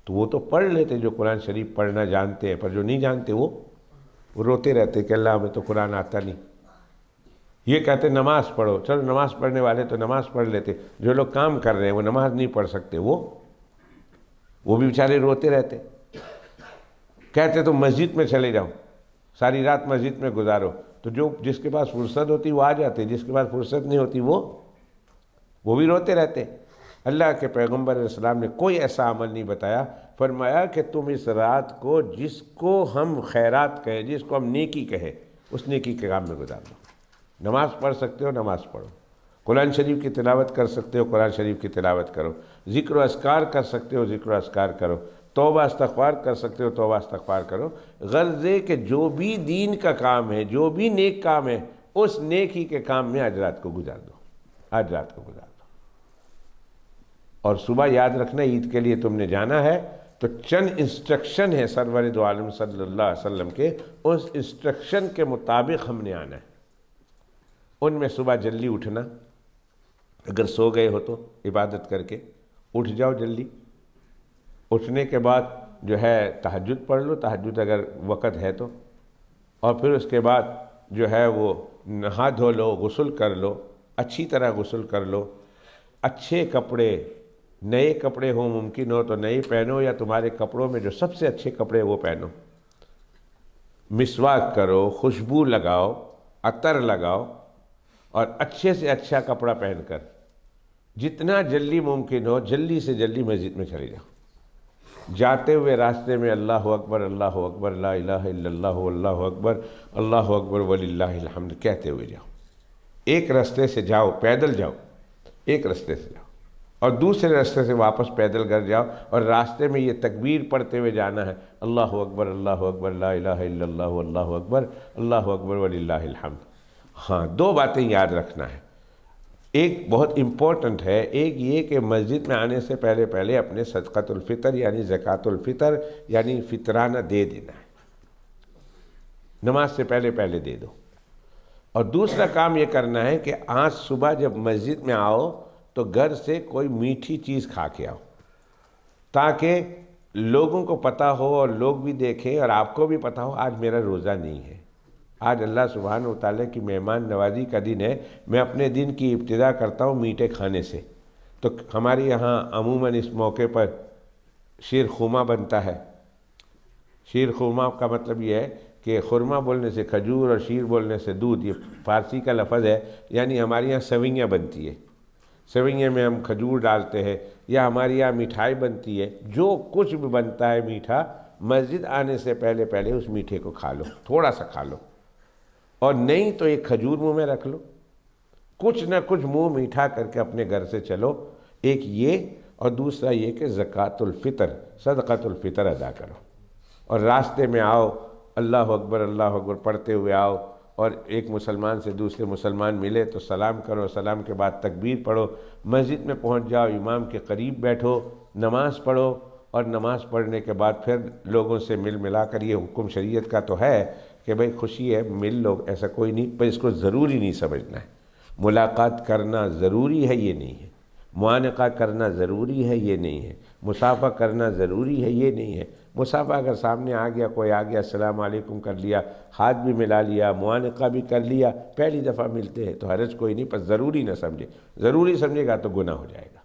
تو وہ تو پڑھ لیتے جو قرآن شریف پڑھنا جانتے ہیں، پر جو نہیں جانتے وہ روتے رہتے کہ اللہ ہمیں تو قرآن آتا نہیں۔ یہ کہتے نماز پڑھو، چلو نماز پڑھنے والے تو نماز پڑھ لیتے، جو لوگ کام کر رہے ہیں وہ نماز نہیں پڑھ سکتے، وہ بھی بیچارے روتے رہتے۔ کہتے تو مسجد میں چلے جاؤ، ساری رات مسجد میں گزارو، تو جس کے پاس فرصت ہوتی وہ آ جاتے، جس کے پاس فرصت نہیں ہوتی وہ بھی روتے رہتے۔ اللہ کے پیغمبر علیہ السلام نے کوئی ایسا عمل نہیں بتایا، فرمایا کہ تم اس رات کو جس کو ہم خیرات کہیں، جس کو ہم نیکی کہیں، اس نیکی کے کام میں گزار دو۔ نماز پڑھ سکتے ہو نماز پڑھو، قرآن شریف کی تلاوت کر سکتے ہو قرآن شریف کی تلاوت کرو، ذکر و اذکار کر سکتے ہو ذکر و اذکار کرو، توبہ استغفار کر سکتے ہو توبہ استغفار کرو۔ غرض ہے کہ جو بھی دین کا کام ہے، جو بھی نیک کام ہے، اس نیکی کے کام میں آج رات کو گزار دو، آج رات کو گزار دو۔ اور صبح یاد رکھنا عید کے لیے تم نے جانا ہے تو چند انسٹرکشن ہے سرور دو عالم صلی اللہ علیہ وسلم کے، اس انسٹرکشن کے مطابق ہم نے آنا ہے۔ ان میں صبح جلدی اٹھنا، اگر سو گئے ہو تو عبادت کر کے اٹھ جاؤ جلدی، اٹھنے کے بعد جو ہے تہجد پڑھ لو، تہجد اگر وقت ہے تو، اور پھر اس کے بعد جو ہے وہ نہا دھو لو، غسل کر لو، اچھی طرح غسل کر لو، اچھے کپڑے، نئے کپڑے ہوں ممکن ہو تو نئے پہنو، یا تمہارے کپڑوں میں جو سب سے اچھے کپڑے وہ پہنو، مسواک کرو، خوشبو لگاؤ، عطر لگاؤ، اور اچھے سے اچھا کپڑا پہن کر جتنا جلدی ممکن ہو جلدی سے جلدی مسجد میں چلے جاؤ۔ جاتے ہوئے راستے میں اللہ اکبر اللہ اکبر لا الہ الا اللہ اللہ اکبر وللہ الحمد کہتے ہوئے جاؤ۔ ایک راستے سے جاؤ، پیدل جاؤ، ایک راستے سے جاؤ، اور دوسرے راستے سے واپس پیدل گھر جاؤ، اور راستے میں یہ تکبیر پڑھتے ہوئے جانا ہے، اللہ اکبر لا الہ الا اللہ اکبر وللہ الحمد۔ ہاں، دو باتیں یاد رکھنا ہے، ایک بہت امپورٹنٹ ہے، ایک یہ کہ مسجد میں آنے سے پہلے اپنے صدقۃ الفطر یعنی زکوٰۃ الفطر یعنی فطرانہ دے دینا ہے، نماز سے پہلے دے دو۔ اور دوسرا کام یہ کرنا ہے کہ آج صبح جب مسجد میں آؤ تو گھر سے کوئی میٹھی چیز کھا کے آؤ، تاکہ لوگوں کو پتہ ہو اور لوگ بھی دیکھیں اور آپ کو بھی پتہ ہو آج میرا روزہ نہیں ہے، آج اللہ سبحانہ و تعالیٰ کی مہمان نوازی کا دن ہے، میں اپنے دن کی ابتدا کرتا ہوں میٹھے کھانے سے۔ تو ہمارے یہاں عموماً اس موقع پر شیر خورمہ بنتا ہے۔ شیر خورمہ کا مطلب یہ ہے کہ خورمہ بولنے سے کھجور اور شیر بولنے سے دودھ، یہ فارسی کا لفظ ہے، یعنی ہمارے یہاں سوئیاں بنتی ہے، سوئیاں میں ہم کھجور ڈالتے ہیں، یا ہمارے یہاں مٹھائی بنتی ہے، جو کچھ بھی بنتا ہے میٹھا، مسجد آنے سے پہلے اس میٹھے کو کھا لو، تھوڑا سا کھا لو، اور نہیں تو ایک کھجور منہ میں رکھ لو، کچھ نہ کچھ منہ میٹھا کر کے اپنے گھر سے چلو۔ ایک یہ، اور دوسرا یہ کہ زکوٰۃ الفطر صدقۃ الفطر ادا کرو، اور راستے میں آؤ اللہ اکبر پڑھتے ہوئے آؤ، اور ایک مسلمان سے دوسرے مسلمان ملے تو سلام کرو، سلام کے بعد تکبیر پڑھو، مسجد میں پہنچ جاؤ، امام کے قریب بیٹھو، نماز پڑھو، اور نماز پڑھنے کے بعد پھر لوگوں سے مل ملا کر، یہ حکم شریعت کا تو ہے کہ بھئی خوشی ہے مل لو، ایسا کوئی نہیں، پر اس کو ضروری نہیں سمجھنا ہے، ملاقات کرنا ضروری ہے یہ نہیں ہے، معانقہ کرنا ضروری ہے یہ نہیں ہے، مصافحہ کرنا ضروری ہے یہ نہیں ہے۔ مصافحہ اگر سامنے آ گیا، کوئی آ گیا، السلام علیکم کر لیا، ہاتھ بھی ملا لیا، معانقہ بھی کر لیا، پہلی دفعہ ملتے ہیں تو حرج کوئی نہیں، پر ضروری نہ سمجھے، ضروری سمجھے گا تو گناہ ہو جائے گا،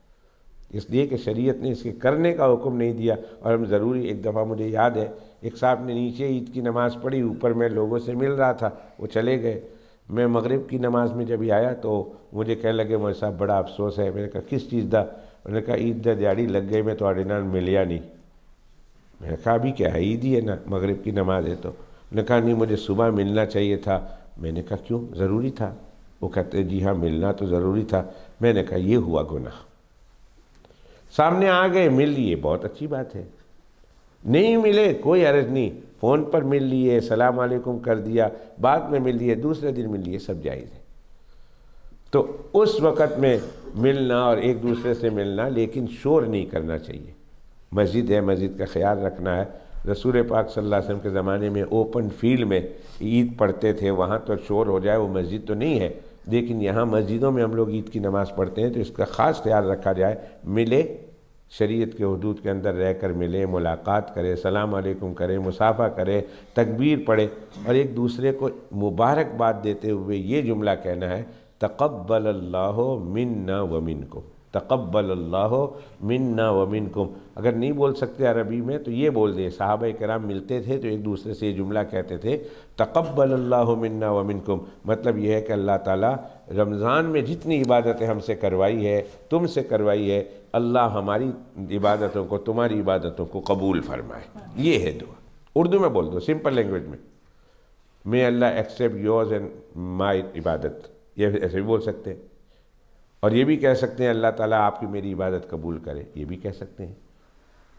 اس لیے کہ شریعت نے اس کے کرنے کا حکم نہیں دیا، اور ہم ضروری۔ ایک دفعہ مجھے یاد ہے ایک صاحب نے نیچے عید کی نماز پڑھی، اوپر میں لوگوں سے مل رہا تھا، وہ چلے گئے، میں مغرب کی نماز میں جب آیا تو مجھے کہنے لگے مولوی صاحب بڑا افسوس ہے. میں نے کہا کس چیز دا؟ میں نے کہا عید دا دیہڑی لگ گئی میں تھوڑے نال ملیا نہیں. میں نے کہا ابھی کیا ہے عید ہی ہے نا، مغرب کی نماز ہے. تو انہوں نے کہا نہیں مجھے صبح ملنا چاہیے تھا. میں نے کہا کیوں، ضروری تھا؟ وہ کہتے جی ہاں ملنا تو ضروری تھا. میں نے کہا یہ ہوا گناہ. سامنے آ گئے مل لیے بہت اچھی بات ہے، نہیں ملے کوئی حرج نہیں، فون پر مل لیے، السلام علیکم کر دیا، بعد میں مل لیے، دوسرے دن مل لیے، سب جائز ہے. تو اس وقت میں ملنا اور ایک دوسرے سے ملنا، لیکن شور نہیں کرنا چاہیے. مسجد ہے، مسجد کا خیال رکھنا ہے. رسول پاک صلی اللہ علیہ وسلم کے زمانے میں اوپن فیلڈ میں عید پڑھتے تھے، وہاں تو شور ہو جائے، وہ مسجد تو نہیں ہے، لیکن یہاں مسجدوں میں ہم لوگ عید کی نماز پڑھتے ہیں تو اس کا خاص خیال رکھا جائے. ملے، شریعت کے حدود کے اندر رہ کر ملے، ملاقات کرے، السلام علیکم کرے، مصافحہ کرے، تکبیر پڑھے، اور ایک دوسرے کو مبارکباد دیتے ہوئے یہ جملہ کہنا ہے تقبل اللہ منا ومنکم، تقبل اللہ منا ومنکم. اگر نہیں بول سکتے عربی میں تو یہ بول دیں. صحابہ کرام ملتے تھے تو ایک دوسرے سے یہ جملہ کہتے تھے تقبل اللہ منا ومنکم. مطلب یہ ہے کہ اللہ تعالیٰ رمضان میں جتنی عبادتیں ہم سے کروائی ہے، تم سے کروائی ہے، اللہ ہماری عبادتوں کو، تمہاری عبادتوں کو قبول فرمائے. یہ ہے دعا. اردو میں بول دو، سمپل لینگویج میں، may Allah accept yours and my عبادت، یہ ایسے بھی بول سکتے ہیں. اور یہ بھی کہہ سکتے ہیں اللہ تعالیٰ آپ کی میری عبادت قبول کرے، یہ بھی کہہ سکتے ہیں.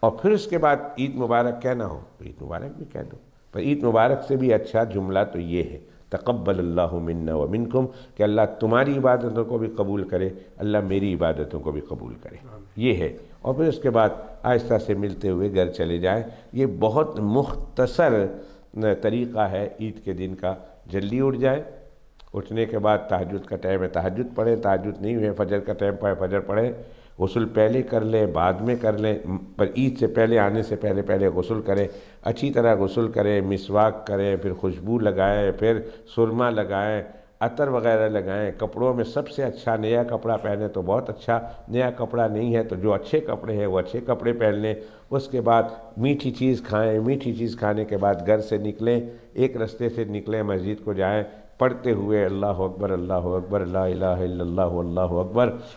اور پھر اس کے بعد عید مبارک کہنا ہو تو عید مبارک بھی کہہ دو. پر عید مبارک سے بھی اچھا جملہ تو یہ ہے تقبل اللہ منا ومنکم، کہ اللہ تمہاری عبادتوں کو بھی قبول کرے، اللہ میری عبادتوں کو بھی قبول کرے. یہ ہے. اور پھر اس کے بعد آہستہ سے ملتے ہوئے گھر چلے جائیں. یہ بہت مختصر طریقہ ہے عید کے دن کا. جلدی اٹھ جائیں، اٹھنے کے بعد تہجد کا ٹائم ہے تہجد پڑھیں، تہجد نہیں ہوئے فجر کا ٹائم پڑھیں فجر پڑھیں. غسل پہلے کر لیں بعد میں کر لیں، پر عید سے پہلے آنے سے پہلے غسل کریں، اچھی طرح غسل کریں، مسواک کریں، پھر خوشبو لگائیں، پھر سرما لگائیں، عطر وغیرہ لگائیں. کپڑوں میں سب سے اچھا نیا کپڑا پہنے تو بہت اچھا، نیا کپڑا نہیں ہے تو جو اچھے کپڑے ہیں وہ اچھے کپڑے پہن لیں. اس کے بعد میٹھی چیز کھائیں، میٹھی چیز کھانے کے بعد گھر سے نکلیں، ایک رستے سے نکلیں مسجد کو جائیں، پڑھتے ہوئے اللہ اکبر لا الہ الا اللہ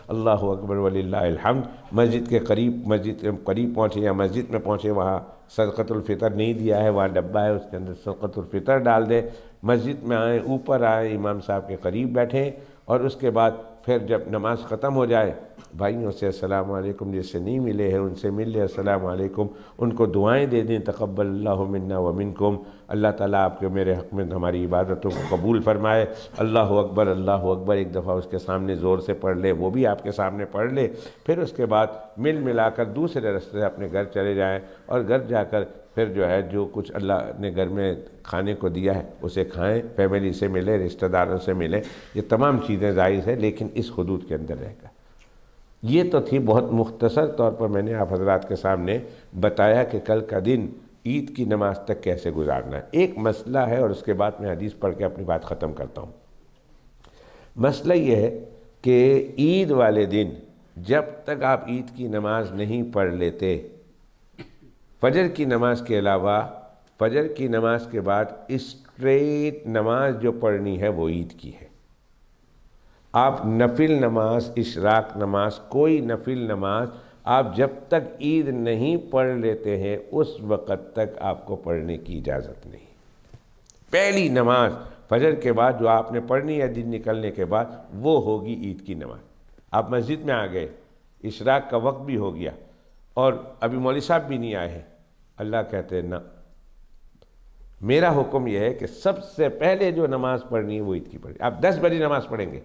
اللہ اکبر وللہ الحمد. مسجد کے قریب پہنچے یا مسجد میں پہنچے، وہاں صدقۃ الفطر نہیں دیا ہے، وہاں ڈبہ ہے، اس کے اندر صدقۃ الفطر ڈال دیں. مسجد میں آئیں، اوپر آئیں، امام صاحب کے قریب بیٹھیں، اور اس کے بعد پھر جب نماز ختم ہو جائے بھائیوں سے السلام علیکم، جس سے نہیں ملے ہیں ان سے مل لیں، السلام علیکم، ان کو دعائیں دے دیں تقبل اللہ منا ومنکم، اللہ تعالیٰ آپ کے میرے حق میں ہماری عبادتوں کو قبول فرمائے. اللہ اکبر ایک دفعہ اس کے سامنے زور سے پڑھ لے، وہ بھی آپ کے سامنے پڑھ لے. پھر اس کے بعد ملا کر دوسرے راستے سے اپنے گھر چلے جائیں، اور گھر جا کر پھر جو ہے جو کچھ اللہ نے گھر میں کھانے کو دیا ہے اسے کھائیں، فیملی سے ملیں، رشتہ داروں سے ملیں. یہ تمام چیزیں جائز ہیں لیکن اس حدود کے اندر رہ کر. یہ تو تھی بہت مختصر طور پر میں نے آپ حضرات کے سامنے بتایا کہ کل کا دن عید کی نماز تک کیسے گزارنا ہے. ایک مسئلہ ہے اور اس کے بعد میں حدیث پڑھ کے اپنی بات ختم کرتا ہوں. مسئلہ یہ ہے کہ عید والے دن جب تک آپ عید کی نماز نہیں پڑھ لیتے، فجر کی نماز کے علاوہ فجر کی نماز کے بعد اسٹریٹ نماز جو پڑھنی ہے وہ عید کی ہے. آپ نفل نماز، اشراق نماز، کوئی نفل نماز آپ جب تک عید نہیں پڑھ لیتے ہیں اس وقت تک آپ کو پڑھنے کی اجازت نہیں. پہلی نماز فجر کے بعد جو آپ نے پڑھنی ہے دن نکلنے کے بعد وہ ہوگی عید کی نماز. آپ مسجد میں آ گئے، اشراق کا وقت بھی ہو گیا اور ابھی مولوی صاحب بھی نہیں آئے ہیں، اللہ کہتے ہیں نہ، میرا حکم یہ ہے کہ سب سے پہلے جو نماز پڑھنی ہے وہ عید کی پڑھنی. آپ 10 بجے نماز پڑھیں گے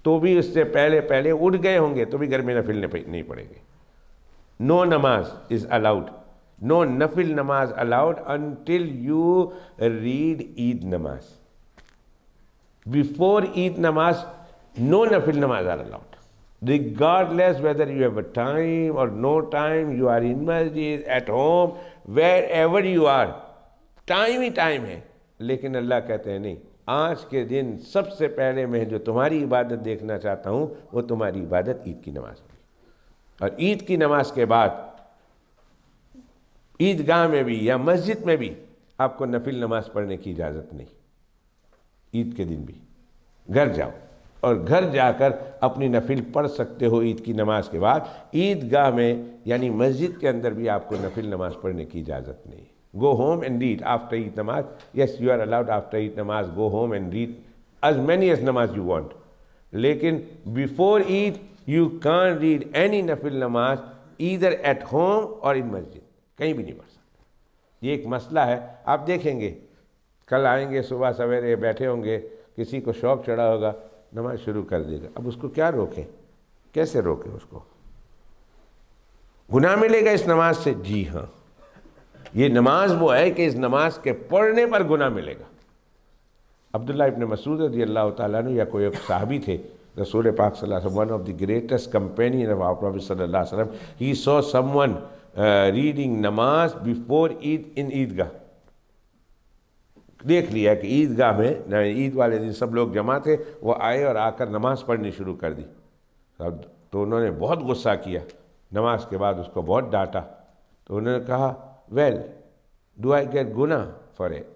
تو بھی اس سے پہلے اٹھ گئے ہوں گے تو بھی گھر میں نفل نہیں پڑھیں گے. نو نماز از الاؤڈ، نو نفل نماز الاؤڈ انٹل یو ریڈ عید نماز. بیفور عید نماز no نفل نماز are allowed. Regardless whether you have a time or no time, you are in masjid, at home, wherever you are, time he time ہے. لیکن اللہ کہتے ہیں نہیں، آج کے دن سب سے پہلے میں جو تمہاری عبادت دیکھنا چاہتا ہوں وہ تمہاری عبادت عید کی نماز ہوگی. اور عید کی نماز کے بعد عیدگاہ میں بھی یا مسجد میں بھی آپ کو نفل نماز پڑھنے کی اجازت نہیں عید کے دن بھی. گھر جاؤ اور گھر جا کر اپنی نفل پڑھ سکتے ہو عید کی نماز کے بعد. عیدگاہ میں یعنی مسجد کے اندر بھی آپ کو نفل نماز پڑھنے کی اجازت نہیں. Go home and read after Eid namaz. Yes you are allowed after Eid namaz go home and read as many as namaz you want. لیکن before Eid you can read any nafl namaz either at home اور ان مسجد. کہیں بھی نہیں پڑھ سکتے. یہ ایک مسئلہ ہے. آپ دیکھیں گے کل آئیں گے صبح سویرے بیٹھے ہوں گے, کسی کو شوق چڑھا ہوگا نماز شروع کر دے گا. اب اس کو کیا روکیں, کیسے روکیں اس کو؟ گناہ ملے گا اس نماز سے؟ جی ہاں, یہ نماز وہ ہے کہ اس نماز کے پڑھنے پر گناہ ملے گا. عبداللہ ابن مسعود رضی اللہ تعالیٰ عنہ یا کوئی ایک صحابی تھے, رسول پاک صلی اللہ علیہ وسلم, one of the greatest companion of our Prophet صلی اللہ علیہ وسلم, he saw someone reading نماز before Eid in عیدگاہ. دیکھ لیا کہ عیدگاہ میں عید والے دن سب لوگ جمع تھے, وہ آئے اور آ کر نماز پڑھنی شروع کر دی. تو انہوں نے بہت غصہ کیا, نماز کے بعد اس کو بہت ڈانٹا. تو انہوں نے کہا ویل ڈو آئی گیٹ گناہ فار اٹ؟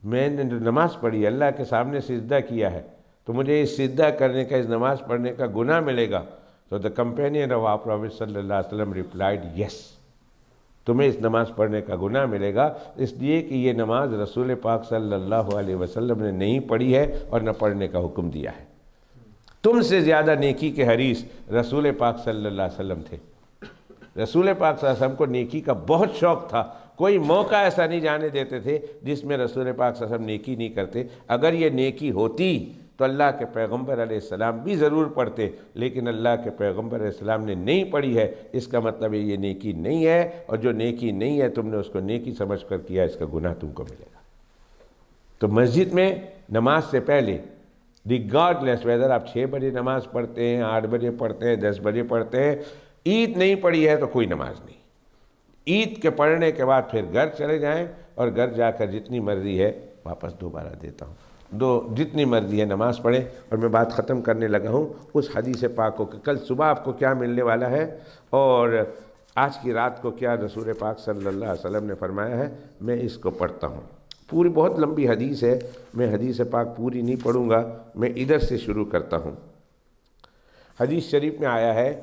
میں نے نماز پڑھی, اللہ کے سامنے سجدہ کیا ہے, تو مجھے اس سجدہ کرنے کا, اس نماز پڑھنے کا گناہ ملے گا؟ تو دا کمپینین آف آور پروفیٹ صلی اللہ علیہ وسلم ریپلائڈ یس, تمہیں اس نماز پڑھنے کا گناہ ملے گا, اس لیے کہ یہ نماز رسول پاک صلی اللہ علیہ وسلم نے نہیں پڑھی ہے اور نہ پڑھنے کا حکم دیا ہے. تم سے زیادہ نیکی کے حریص رسول پاک صلی اللہ علیہ وسلم تھے. رسول پاک صلی اللہ علیہ وسلم کو نیکی کا بہت شوق تھا. کوئی موقع ایسا نہیں جانے دیتے تھے جس میں رسول پاک صلی اللہ علیہ وسلم نیکی نہیں کرتے. اگر یہ نیکی ہوتی تو اللہ کے پیغمبر علیہ السلام بھی ضرور پڑھتے, لیکن اللہ کے پیغمبر علیہ السلام نے نہیں پڑھی ہے. اس کا مطلب یہ نیکی نہیں ہے, اور جو نیکی نہیں ہے تم نے اس کو نیکی سمجھ کر کیا, اس کا گناہ تم کو ملے گا. تو مسجد میں نماز سے پہلے ریگارڈلیس ویدر آپ 6 بجے نماز پڑھتے ہیں, 8 بجے پڑھتے ہیں, 10 بجے پڑھتے ہیں, عید نہیں پڑھی ہے تو کوئی نماز نہیں. عید کے پڑھنے کے بعد پھر گھر چلے جائیں, اور گھر جا کر جتنی مرضی ہے, واپس دوبارہ دیتا ہوں, جتنی مرضی ہے نماز پڑھیں. اور میں بات ختم کرنے لگا ہوں اس حدیث پاک کو کہ کل صبح آپ کو کیا ملنے والا ہے, اور آج کی رات کو کیا رسول پاک صلی اللہ علیہ وسلم نے فرمایا ہے. میں اس کو پڑھتا ہوں. پوری بہت لمبی حدیث ہے, میں حدیث پاک پوری نہیں پڑھوں گا, میں ادھر سے شروع کرتا ہوں. حدیث شریف میں آیا ہے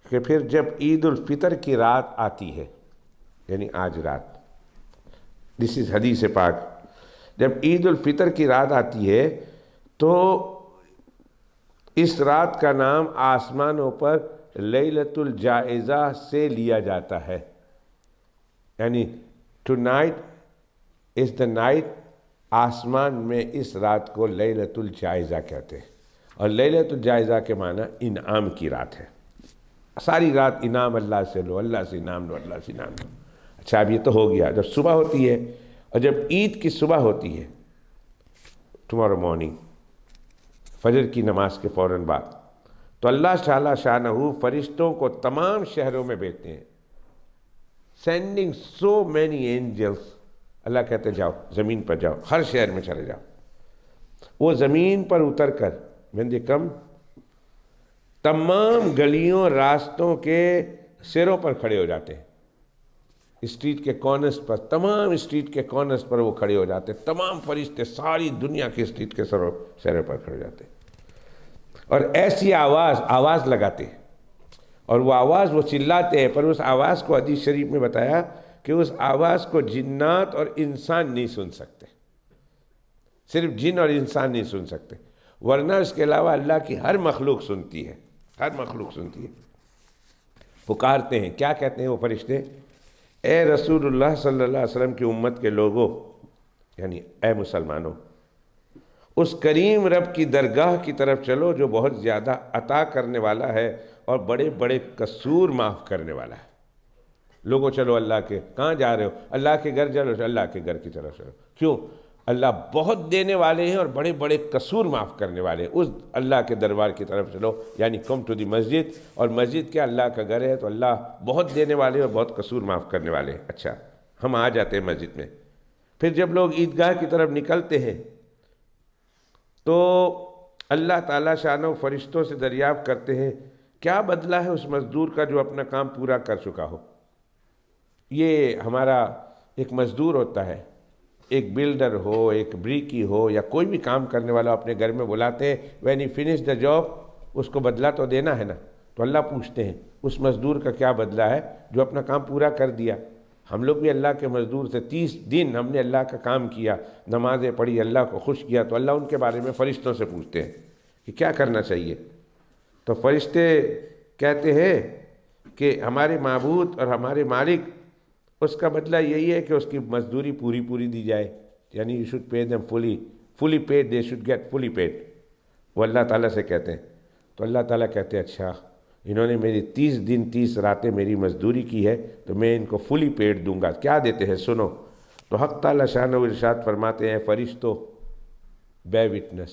کہ پھر جب عید الفطر کی رات آتی ہے, یعنی آج رات, دس از حدیث پاک, جب عید الفطر کی رات آتی ہے تو اس رات کا نام آسمانوں پر لیلۃ الجائزہ سے لیا جاتا ہے. یعنی two night is the night, آسمان میں اس رات کو لیلۃ الجائزہ کہتے ہیں. اور لیلۃ الجائزہ کے معنی انعام کی رات ہے. ساری رات انعام اللہ سے لو, اللہ سے انعام لو, اللہ سے انعام لو. اچھا اب یہ تو ہو گیا جب صبح ہوتی ہے, اور جب عید کی صبح ہوتی ہے ٹمارو مارننگ, فجر کی نماز کے فوراً بعد, تو اللہ تعالیٰ شانہ فرشتوں کو تمام شہروں میں بھیجتے ہیں, سینڈنگ سو مینی اینجلس. اللہ کہتے جاؤ زمین پر جاؤ, ہر شہر میں چلے جاؤ. وہ زمین پر اتر کر when they come, تمام گلیوں راستوں کے سروں پر کھڑے ہو جاتے ہیں. اسٹریٹ کے کارنرز پر, تمام اسٹریٹ کے کارنرز پر وہ کھڑے ہو جاتے ہیں. تمام فرشتے ساری دنیا کے اسٹریٹ کے سروں پر کھڑے ہو جاتے ہیں, اور ایسی آواز لگاتے ہیں, اور وہ آواز وہ چلاتے ہیں. پر اس آواز کو حدیث شریف میں بتایا کہ اس آواز کو جنات اور انسان نہیں سن سکتے, صرف جن اور انسان نہیں سن سکتے, ورنہ اس کے علاوہ اللہ کی ہر مخلوق سنتی ہے, ہر مخلوق سنتی ہے. پکارتے ہیں, کیا کہتے ہیں وہ فرشتے؟ اے رسول اللہ صلی اللہ علیہ وسلم کی امت کے لوگوں, یعنی اے مسلمانوں, اس کریم رب کی درگاہ کی طرف چلو جو بہت زیادہ عطا کرنے والا ہے اور بڑے بڑے قصور معاف کرنے والا ہے. لوگوں چلو اللہ کے, کہاں جا رہے ہو؟ اللہ کے گھر چلو, اللہ کے گھر کی طرف چلو. کیوں؟ اللہ بہت دینے والے ہیں اور بڑے بڑے قصور معاف کرنے والے ہیں. اس اللہ کے دربار کی طرف چلو, یعنی کم ٹو دی مسجد. اور مسجد کیا اللہ کا گھر ہے, تو اللہ بہت دینے والے اور بہت قصور معاف کرنے والے ہیں. اچھا ہم آ جاتے ہیں مسجد میں. پھر جب لوگ عیدگاہ کی طرف نکلتے ہیں تو اللہ تعالیٰ شانہ و فرشتوں سے دریافت کرتے ہیں کیا بدلہ ہے اس مزدور کا جو اپنا کام پورا کر چکا ہو. یہ ہمارا ایک مزدور ہوتا ہے, ایک بلڈر ہو، ایک بریکی ہو، یا کوئی بھی کام کرنے والا اپنے گھر میں بلاتے ہیں، when he finish the job, اس کو بدلہ تو دینا ہے نا. تو اللہ پوچھتے ہیں اس مزدور کا کیا بدلہ ہے جو اپنا کام پورا کر دیا. ہم لوگ بھی اللہ کے مزدور سے 30 دن ہم نے اللہ کا کام کیا، نمازیں پڑھی، اللہ کو خوش کیا، تو اللہ ان کے بارے میں فرشتوں سے پوچھتے ہیں کہ کیا کرنا چاہیے. تو فرشتے کہتے ہیں کہ ہمارے معبود اور ہمارے مالک، اس کا بدلہ یہی ہے کہ اس کی مزدوری پوری دی جائے، یعنی you should pay them fully paid, they should get fully paid. وہ اللہ تعالیٰ سے کہتے ہیں. تو اللہ تعالیٰ کہتے ہیں اچھا انہوں نے میری 30 دن 30 راتیں میری مزدوری کی ہے تو میں ان کو فلی پیڈ دوں گا. کیا دیتے ہیں سنو. تو حق تعالیٰ شان و ارشاد فرماتے ہیں فرشتوں بے وٹنس،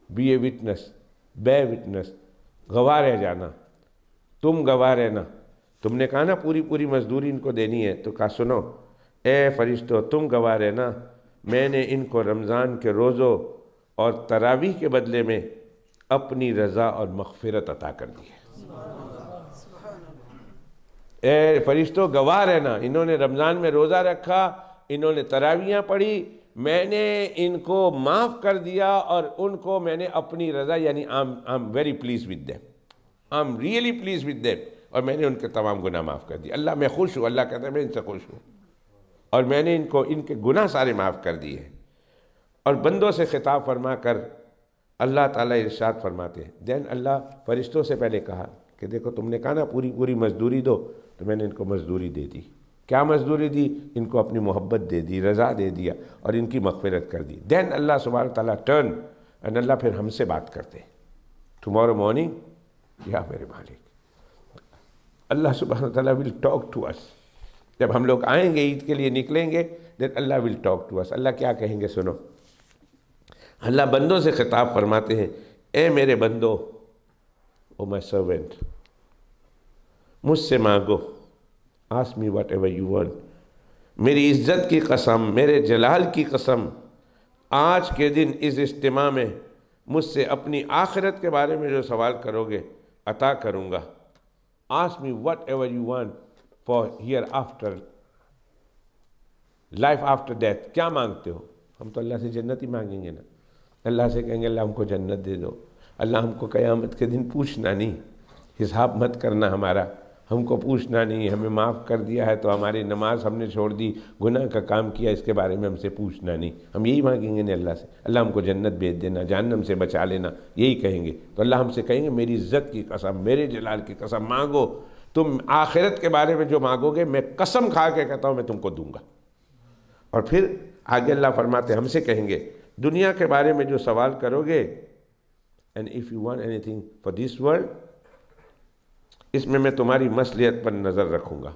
بی اے وٹنس، بے وٹنس، گواہ رہ جانا، تم گواہ رہنا. تم نے کہا نا پوری مزدوری ان کو دینی ہے، تو کہا سنو اے فرشتوں تم گواہ رہنا، میں نے ان کو رمضان کے روزوں اور تراویح کے بدلے میں اپنی رضا اور مغفرت عطا کر دی ہے. اے فرشتوں گواہ رہنا، انہوں نے رمضان میں روزہ رکھا، انہوں نے تراویحیں پڑھی، میں نے ان کو معاف کر دیا اور ان کو میں نے اپنی رضا، یعنی I'm very pleased with them, I'm really pleased with them، اور میں نے ان کے تمام گناہ معاف کر دی. اللہ میں خوش ہوں، اللہ کہتا ہے میں ان سے خوش ہوں، اور میں نے ان کے گناہ سارے معاف کر دیے. اور بندوں سے خطاب فرما کر اللہ تعالیٰ ارشاد فرماتے ہیں. دین اللہ فرشتوں سے پہلے کہا کہ دیکھو تم نے کہا نا پوری مزدوری دو، تو میں نے ان کو مزدوری دے دی. کیا مزدوری دی؟ ان کو اپنی محبت دے دی، رضا دے دیا، اور ان کی مغفرت کر دی. دین اللہ سبحانہ تعالیٰ ٹرن، اور اللہ پھر ہم سے بات کرتے ہیں ٹمارو مارننگ، یا میرے مالک. اللہ سبحانہ تعالیٰ ول ٹاک ٹو اس. جب ہم لوگ آئیں گے عید کے لیے نکلیں گے، دین اللہ ول ٹاک ٹو اس. اللہ کیا کہیں گے سنو. اللہ بندوں سے خطاب فرماتے ہیں اے میرے بندو، او مائی سرونٹ، مجھ سے مانگو، ask me whatever you want. میری عزت کی قسم، میرے جلال کی قسم، آج کے دن اس اجتماع میں مجھ سے اپنی آخرت کے بارے میں جو سوال کرو گے عطا کروں گا. Ask me whatever you want for hereafter, life after death. کیا مانگتے ہو؟ ہم تو اللہ سے جنت ہی مانگیں گے نا. اللہ سے کہیں گے اللہ ہم کو جنت دے دو. اللہ ہم کو قیامت کے دن پوچھنا نہیں، حساب مت کرنا ہمارا، ہم کو پوچھنا نہیں. ہمیں معاف کر دیا ہے تو ہماری نماز ہم نے چھوڑ دی، گناہ کا کام کیا، اس کے بارے میں ہم سے پوچھنا نہیں. ہم یہی مانگیں گے نا اللہ سے، اللہ ہم کو جنت بھیج دینا، جہنم سے بچا لینا، یہی کہیں گے. تو اللہ ہم سے کہیں گے میری عزت کی قسم، میرے جلال کی قسم، مانگو. تم آخرت کے بارے میں جو مانگو گے میں قسم کھا کے کہتا ہوں میں تم کو دوں گا. اور پھر آگے اللہ فرماتے ہم سے کہیں گے دنیا کے بارے میں جو سوال کرو گے، and if you want anything for this world، اس میں تمہاری مصلحت پر نظر رکھوں گا.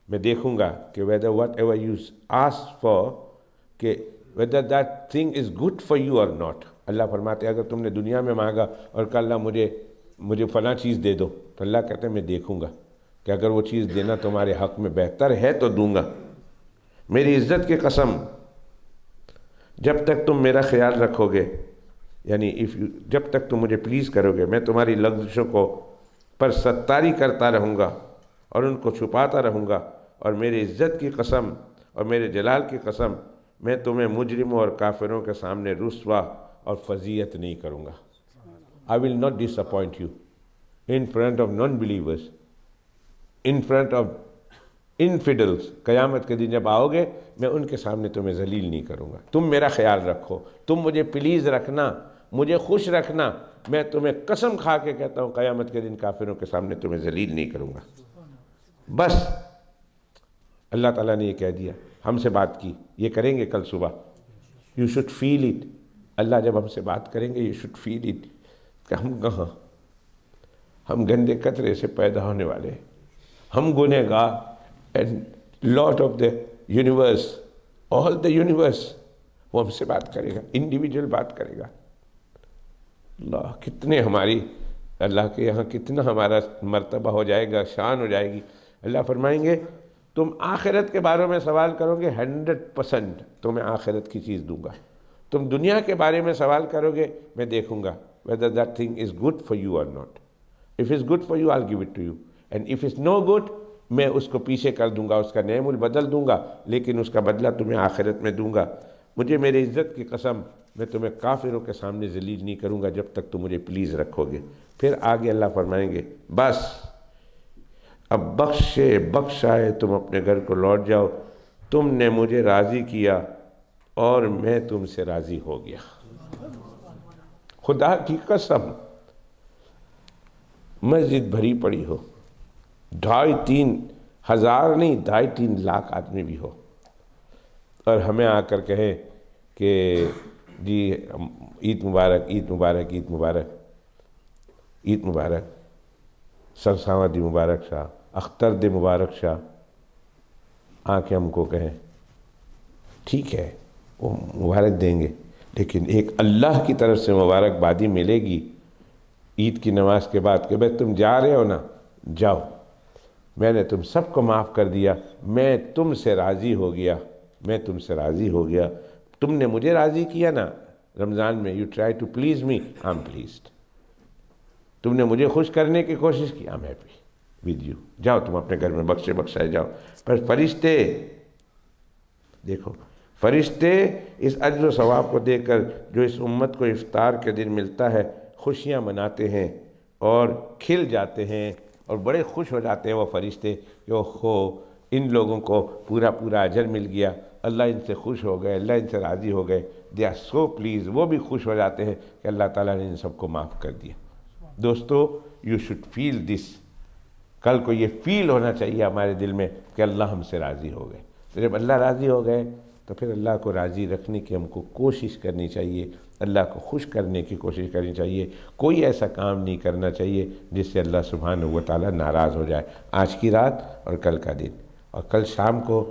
میں دیکھوں گا کہ whether whatever you ask for، کہ whether that thing is good for you or not. اللہ فرماتے اگر تم نے دنیا میں مانگا اور کہ اللہ مجھے فلاں چیز دے دو، تو اللہ کہتے ہیں میں دیکھوں گا کہ اگر وہ چیز دینا تمہارے حق میں بہتر ہے تو دوں گا. میری عزت کی قسم، جب تک تم میرا خیال رکھو گے، یعنی جب تک تم مجھے پلیز کرو گے، میں تمہاری لغزشوں کو پر ستاری کرتا رہوں گا اور ان کو چھپاتا رہوں گا. اور میری عزت کی قسم اور میرے جلال کی قسم، میں تمہیں مجرموں اور کافروں کے سامنے رسوا اور فضیحت نہیں کروں گا. I will not disappoint you in front of non-believers, in front of infidels. قیامت کے دن جب آؤ گے میں ان کے سامنے تمہیں ذلیل نہیں کروں گا. تم میرا خیال رکھو، تم مجھے پلیز رکھنا، مجھے خوش رکھنا. میں تمہیں قسم کھا کے کہتا ہوں قیامت کے دن کافروں کے سامنے تمہیں ذلیل نہیں کروں گا. بس اللہ تعالیٰ نے یہ کہہ دیا، ہم سے بات کی، یہ کریں گے کل صبح. You should feel it. Allah جب ہم سے بات کریں گے یو شوڈ فیل اٹ کہ ہم کہاں، ہم گندے قطرے سے پیدا ہونے والے ہیں، ہم گنہگار. And lot of the universe, all the universe, وہ ہم سے بات کرے گا، انڈیویجول بات کرے گا. اللہ کتنے ہماری، اللہ کے یہاں کتنا ہمارا مرتبہ ہو جائے گا، شان ہو جائے گی. اللہ فرمائیں گے تم آخرت کے بارے میں سوال کرو گے 100% تمہیں آخرت کی چیز دوں گا. تم دنیا کے بارے میں سوال کرو گے میں دیکھوں گا whether that thing is good for you or not. If it's good for you I'll give it to you, and if it's no good میں اس کو پیچھے کر دوں گا، اس کا نعم البدل دوں گا، لیکن اس کا بدلہ تمہیں آخرت میں دوں گا۔ مجھے میرے عزت کی قسم، میں تمہیں کافروں کے سامنے ذلیل نہیں کروں گا جب تک تم مجھے پلیز رکھو گے۔ پھر آگے اللہ فرمائیں گے بس اب بخشائے تم اپنے گھر کو لوٹ جاؤ، تم نے مجھے راضی کیا اور میں تم سے راضی ہو گیا۔ خدا کی قسم، مسجد بھری پڑی ہو، 2.5-3 ہزار نہیں 2.5-3 لاکھ آدمی بھی ہو، اور ہمیں آ کر کہے کہ جی عید مبارک، عید مبارک، عید مبارک، عید مبارک، سرساواں دی مبارک شاہ، اختر دے مبارک شاہ، آ کے ہم کو کہیں ٹھیک ہے وہ مبارک دیں گے، لیکن ایک اللہ کی طرف سے مبارکبادی ملے گی عید کی نماز کے بعد کہ بھائی تم جا رہے ہو نا، جاؤ، میں نے تم سب کو معاف کر دیا، میں تم سے راضی ہو گیا، میں تم سے راضی ہو گیا، تم نے مجھے راضی کیا نا رمضان میں، you try to please me, I am pleased, تم نے مجھے خوش کرنے کی کوشش کی، I am happy with you, جاؤ تم اپنے گھر میں بخشائے جاؤ۔ پر فرشتے دیکھو، فرشتے اس اجر و ثواب کو دیکھ کر جو اس امت کو افطار کے دن ملتا ہے خوشیاں مناتے ہیں اور کھل جاتے ہیں اور بڑے خوش ہو جاتے ہیں وہ فرشتے کہ اوہو ان لوگوں کو پورا اجر مل گیا، اللہ ان سے خوش ہو گئے، اللہ ان سے راضی ہو گئے، دے آر سو پلیز، وہ بھی خوش ہو جاتے ہیں کہ اللہ تعالیٰ نے ان سب کو معاف کر دیا۔ دوستو یو شوڈ فیل دس، کل کو یہ فیل ہونا چاہیے ہمارے دل میں کہ اللہ ہم سے راضی ہو گئے۔ تو جب اللہ راضی ہو گئے تو پھر اللہ کو راضی رکھنے کی ہم کو کوشش کرنی چاہیے، اللہ کو خوش کرنے کی کوشش کرنی چاہیے، کوئی ایسا کام نہیں کرنا چاہیے جس سے اللہ سبحانہ و تعالیٰ ناراض ہو جائے، آج کی رات اور کل کا دن، اور کل شام کو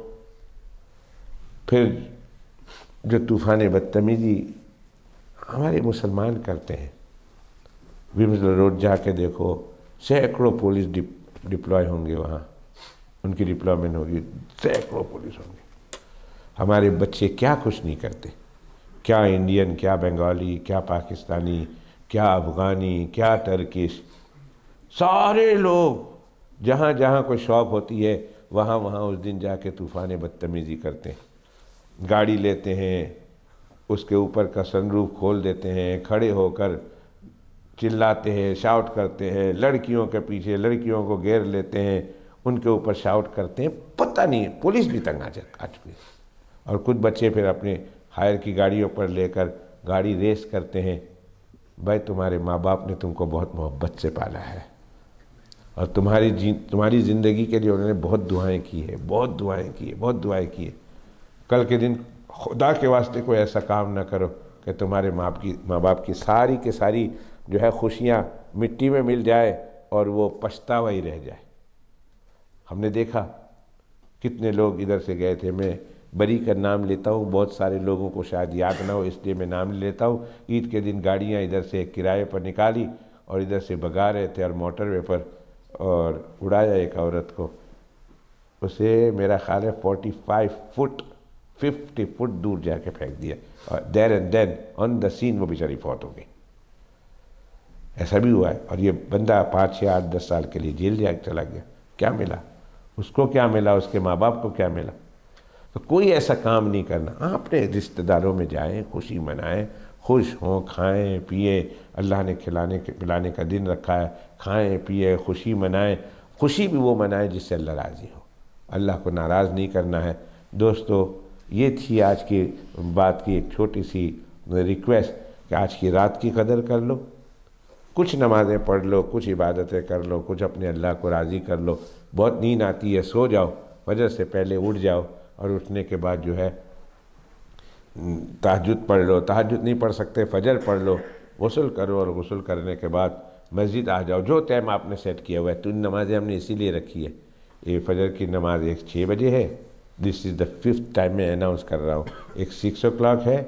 پھر جو طوفان بدتمیزی ہمارے مسلمان کرتے ہیں، ومزل روڈ جا کے دیکھو، سینکڑوں پولیس ڈپلوائے ہوں گے وہاں، ان کی ڈپلوائمنٹ ہوگی، سینکڑوں پولیس ہوں گے، ہمارے بچے کیا خوش نہیں کرتے، کیا انڈین، کیا بنگالی، کیا پاکستانی، کیا افغانی، کیا ٹرکش، سارے لوگ جہاں جہاں کوئی شاپ ہوتی ہے وہاں اس دن جا کے طوفان بدتمیزی کرتے ہیں، گاڑی لیتے ہیں، اس کے اوپر کا سن روف کھول دیتے ہیں، کھڑے ہو کر چلاتے ہیں، شاؤٹ کرتے ہیں، لڑکیوں کے پیچھے لڑکیوں کو گھیر لیتے ہیں، ان کے اوپر شاؤٹ کرتے ہیں، پتہ نہیں پولیس بھی تنگ آ چکی ہے، اور کچھ بچے پھر اپنے ہائر کی گاڑیوں پر لے کر گاڑی ریس کرتے ہیں۔ بھائی تمہارے ماں باپ نے تم کو بہت محبت سے پالا ہے اور تمہاری زندگی کے لیے انہوں نے بہت دعائیں کی ہے، بہت دعائیں کی ہے۔ کل کے دن خدا کے واسطے کوئی ایسا کام نہ کرو کہ تمہارے ماں باپ کی ساری جو ہے خوشیاں مٹی میں مل جائے اور وہ پچھتاوا ہی رہ جائے۔ ہم نے دیکھا کتنے لوگ ادھر سے گئے تھے، میں بری کا نام لیتا ہوں، بہت سارے لوگوں کو شاید یاد نہ ہو اس لیے میں نام لیتا ہوں، عید کے دن گاڑیاں ادھر سے کرائے پر نکالی اور ادھر سے بگا رہے تھے اور موٹر وے پر، اور اڑایا ایک عورت کو، اسے میرا خیال ہے 50 فٹ دور جا کے پھینک دیا، اور دیر اینڈ دین آن دا سین وہ بیچاری فوت ہو گئی۔ ایسا بھی ہوا ہے، اور یہ بندہ 5 6 8 10 سال کے لیے جیل جا کے چلا گیا۔ کیا ملا اس کو، کیا ملا اس کے ماں باپ کو، کیا ملا؟ تو کوئی ایسا کام نہیں کرنا، اپنے رشتہ داروں میں جائیں، خوشی منائیں، خوش ہوں، کھائیں پیئیں، اللہ نے کھلانے پلانے کا دن رکھا ہے، کھائیں پیئیں، خوشی منائیں، خوشی بھی وہ منائیں جس سے اللہ راضی ہو، اللہ کو ناراض نہیں کرنا ہے۔ دوستو یہ تھی آج کی بات کی ایک چھوٹی سی ریکویسٹ کہ آج کی رات کی قدر کر لو، کچھ نمازیں پڑھ لو، کچھ عبادتیں کر لو، کچھ اپنے اللہ کو راضی کر لو، بہت نیند آتی ہے سو جاؤ، فجر سے پہلے اٹھ جاؤ، اور اٹھنے کے بعد جو ہے تہجد پڑھ لو، تہجد نہیں پڑھ سکتے فجر پڑھ لو، غسل کرو، اور غسل کرنے کے بعد مسجد آ جاؤ، جو ٹائم آپ نے سیٹ کیا ہوا ہے۔ تو ان نمازیں ہم نے اسی لیے رکھی ہے، یہ فجر کی نماز ایک 6 بجے ہے، دس از دا 5th ٹائم میں اناؤنس کر رہا ہوں، ایک 6 o'clock ہے،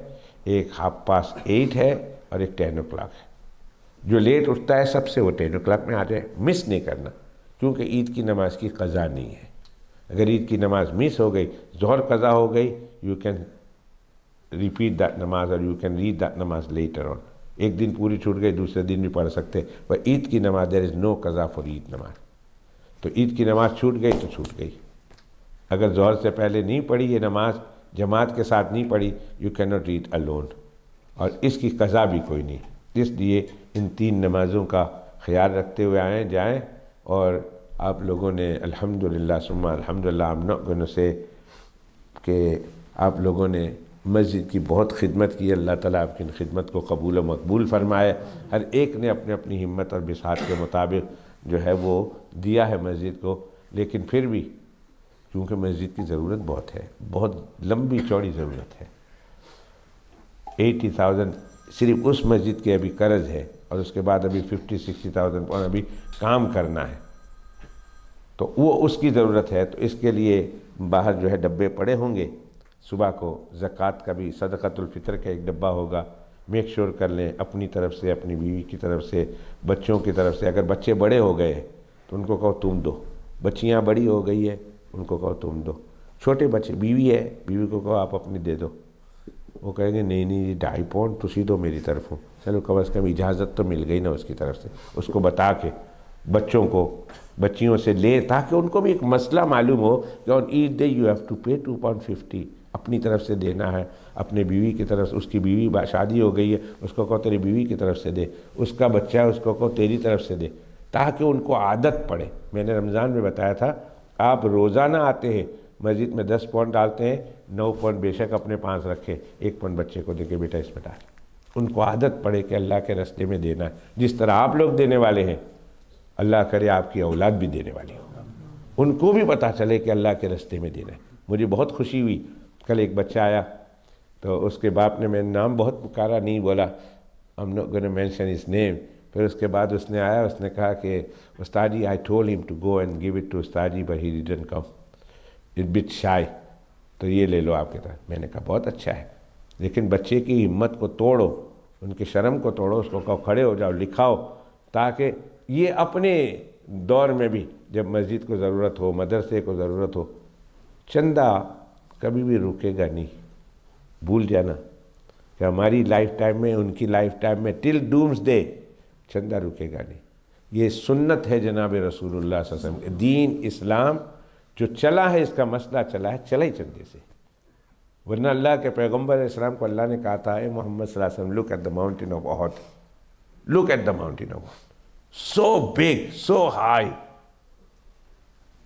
ایک 8:30 ہے، اور ایک 10 o'clock ہے۔ جو لیٹ اٹھتا ہے سب سے وہ 10 o'clock میں آ جائے، مس نہیں کرنا، کیونکہ عید کی نماز کی قضا نہیں ہے۔ اگر عید کی نماز مس ہو گئی، ظہر قضا ہو گئی، یو کین ریپیٹ دیٹ نماز اور یو کین ریڈ دیٹ نماز لیٹر آن۔ ایک دن پوری چھوٹ گئی، دوسرے دن بھی پڑھ سکتے، پر عید کی نماز دیر از نو قضا فار عید نماز۔ تو عید کی نماز چھوٹ گئی تو چھوٹ گئی. اگر ظہر سے پہلے نہیں پڑھی یہ نماز، جماعت کے ساتھ نہیں پڑھی، you can not eat alone, اور اس کی قضا بھی کوئی نہیں. اس لیے ان 3 نمازوں کا خیال رکھتے ہوئے جائیں. اور آپ لوگوں نے الحمدللہ ثم الحمدللہ I'm not going to say کہ آپ لوگوں نے مسجد کی بہت خدمت کی. اللہ تعالیٰ آپ کی خدمت کو قبول و مقبول فرمائے. ہر ایک نے اپنی اپنی ہمت اور بساط کے مطابق جو ہے وہ دیا ہے مسجد کو. لیکن پھر بھی کیونکہ مسجد کی ضرورت بہت ہے، بہت لمبی چوڑی ضرورت ہے. 80,000 صرف اس مسجد کے ابھی قرض ہے، اور اس کے بعد ابھی 50-60,000 پاؤنڈ ابھی کام کرنا ہے. تو وہ اس کی ضرورت ہے. تو اس کے لیے باہر جو ہے ڈبے پڑے ہوں گے. صبح کو زکوٰۃ کا بھی صدقۃ الفطر کا ایک ڈبہ ہوگا. میک شور کر لیں اپنی طرف سے، اپنی بیوی کی طرف سے، بچوں کی طرف سے. اگر بچے بڑے ہو گئے تو ان کو کہو تم دو. بچیاں بڑی ہو گئی ہے ان کو کہو تم دو. چھوٹے بچے، بیوی ہے، بیوی کو کہو آپ اپنی دے دو. وہ کہیں گے نہیں نہیں 2.5 پاؤنڈ تسی دو میری طرف ہو. چلو کم از کم اجازت تو مل گئی نا اس کی طرف سے. اس کو بتا کے بچوں کو بچیوں سے لے، تاکہ ان کو بھی ایک مسئلہ معلوم ہو کہ on each day you have to pay 2.50 اپنی طرف سے دینا ہے. اپنے بیوی کی طرف سے، اس کی بیوی شادی ہو گئی ہے اس کو کہو تیری بیوی کی طرف سے دے. اس کا بچہ ہے اس کو کہو تیری طرف سے دے، تاکہ ان کو عادت پڑے. میں نے رمضان میں بتایا تھا آپ روزانہ آتے ہیں مسجد میں 10 پاؤنڈ ڈالتے ہیں، 9 پاؤنڈ بے شک اپنے پاس رکھیں، 1 پاؤنڈ بچے کو دے کے بیٹا اس میں ڈال. ان کو عادت پڑے کہ اللہ کے راستے میں دینا ہے. جس طرح آپ لوگ دینے والے ہیں اللہ کرے آپ کی اولاد بھی دینے والی ہو، ان کو بھی پتہ چلے کہ اللہ کے راستے میں دینا ہے. مجھے بہت خوشی ہوئی. کل ایک بچہ آیا تو اس کے باپ نے میرا نام بہت پکارا، نہیں بولا I'm not going to mention his name. پھر اس کے بعد اس نے آیا، اس نے کہا کہ استاد جی I told him to go and give it to استاد جی but he didn't come. It's bit shy. تو یہ لے لو آپ کے طرف. میں نے کہا بہت اچھا ہے، لیکن بچے کی ہمت کو توڑو، ان کی شرم کو توڑو. اس کو کہو کھڑے ہو جاؤ، لکھاؤ، تاکہ یہ اپنے دور میں بھی جب مسجد کو ضرورت ہو، مدرسے کو ضرورت ہو، چندہ کبھی بھی رکے گا نہیں. بھول جانا کہ ہماری لائف ٹائم میں، ان کی لائف ٹائم میں ٹل ڈومز ڈے چندہ رکے گا نہیں. یہ سنت ہے جناب رسول اللہ صلی اللہ علیہ وسلم. دین اسلام جو چلا ہے، اس کا مسئلہ چلا ہے، چلا ہی چندے سے. ورنہ اللہ کے پیغمبر علیہ السلام کو اللہ نے کہا تھا اے محمد صلی اللہ علیہ وسلم look at the mountain of Uhud, look at the mountain of Uhud, so big, so high.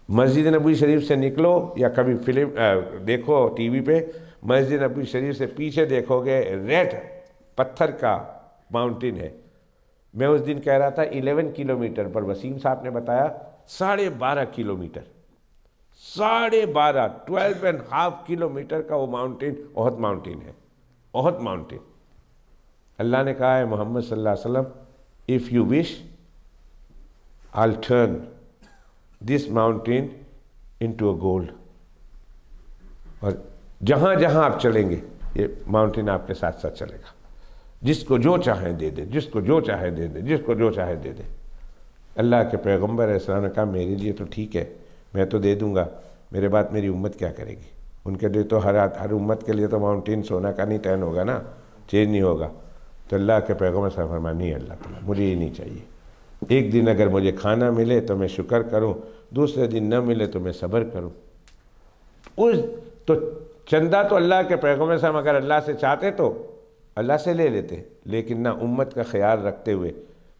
Masjid Nabawi شریف سے نکلو یا کبھی فلم دیکھو ٹی وی پہ، مسجد نبوی شریف سے پیچھے دیکھو گے ریڈ پتھر کا ماؤنٹین ہے. میں اس دن کہہ رہا تھا 11 کلومیٹر، پر وسیم صاحب نے بتایا 12.5 کلومیٹر، 12.5 کلومیٹر کا وہ ماؤنٹین احد ماؤنٹین ہے. احد ماؤنٹین. اللہ نے کہا ہے محمد صلی اللہ علیہ وسلم if you wish I'll turn this mountain into a gold. اور جہاں جہاں آپ چلیں گے یہ ماؤنٹین آپ کے ساتھ ساتھ چلے گا. جس کو جو چاہیں دے دے، جس کو جو چاہے دے دے، جس کو جو چاہے دے دے. اللہ کے پیغمبر علیہ السلام نے کہا میرے لیے تو ٹھیک ہے، میں تو دے دوں گا، میرے بعد میری امت کیا کرے گی؟ ان کے لیے تو ہر امت کے لیے تو ماؤنٹین سونا کا نہیں ٹین ہوگا نا، چینج نہیں ہوگا. تو اللہ کے پیغمبر صلی اللہ علیہ وسلم فرمایا نہیں اللہ تعالیٰ مجھے یہ نہیں چاہیے. ایک دن اگر مجھے کھانا ملے تو میں شکر کروں، دوسرے دن نہ ملے تو میں صبر کروں. تو چندہ تو اللہ کے پیغمبر صاحب اگر اللہ سے چاہتے تو اللہ سے لے لیتے، لیکن نہ امت کا خیال رکھتے ہوئے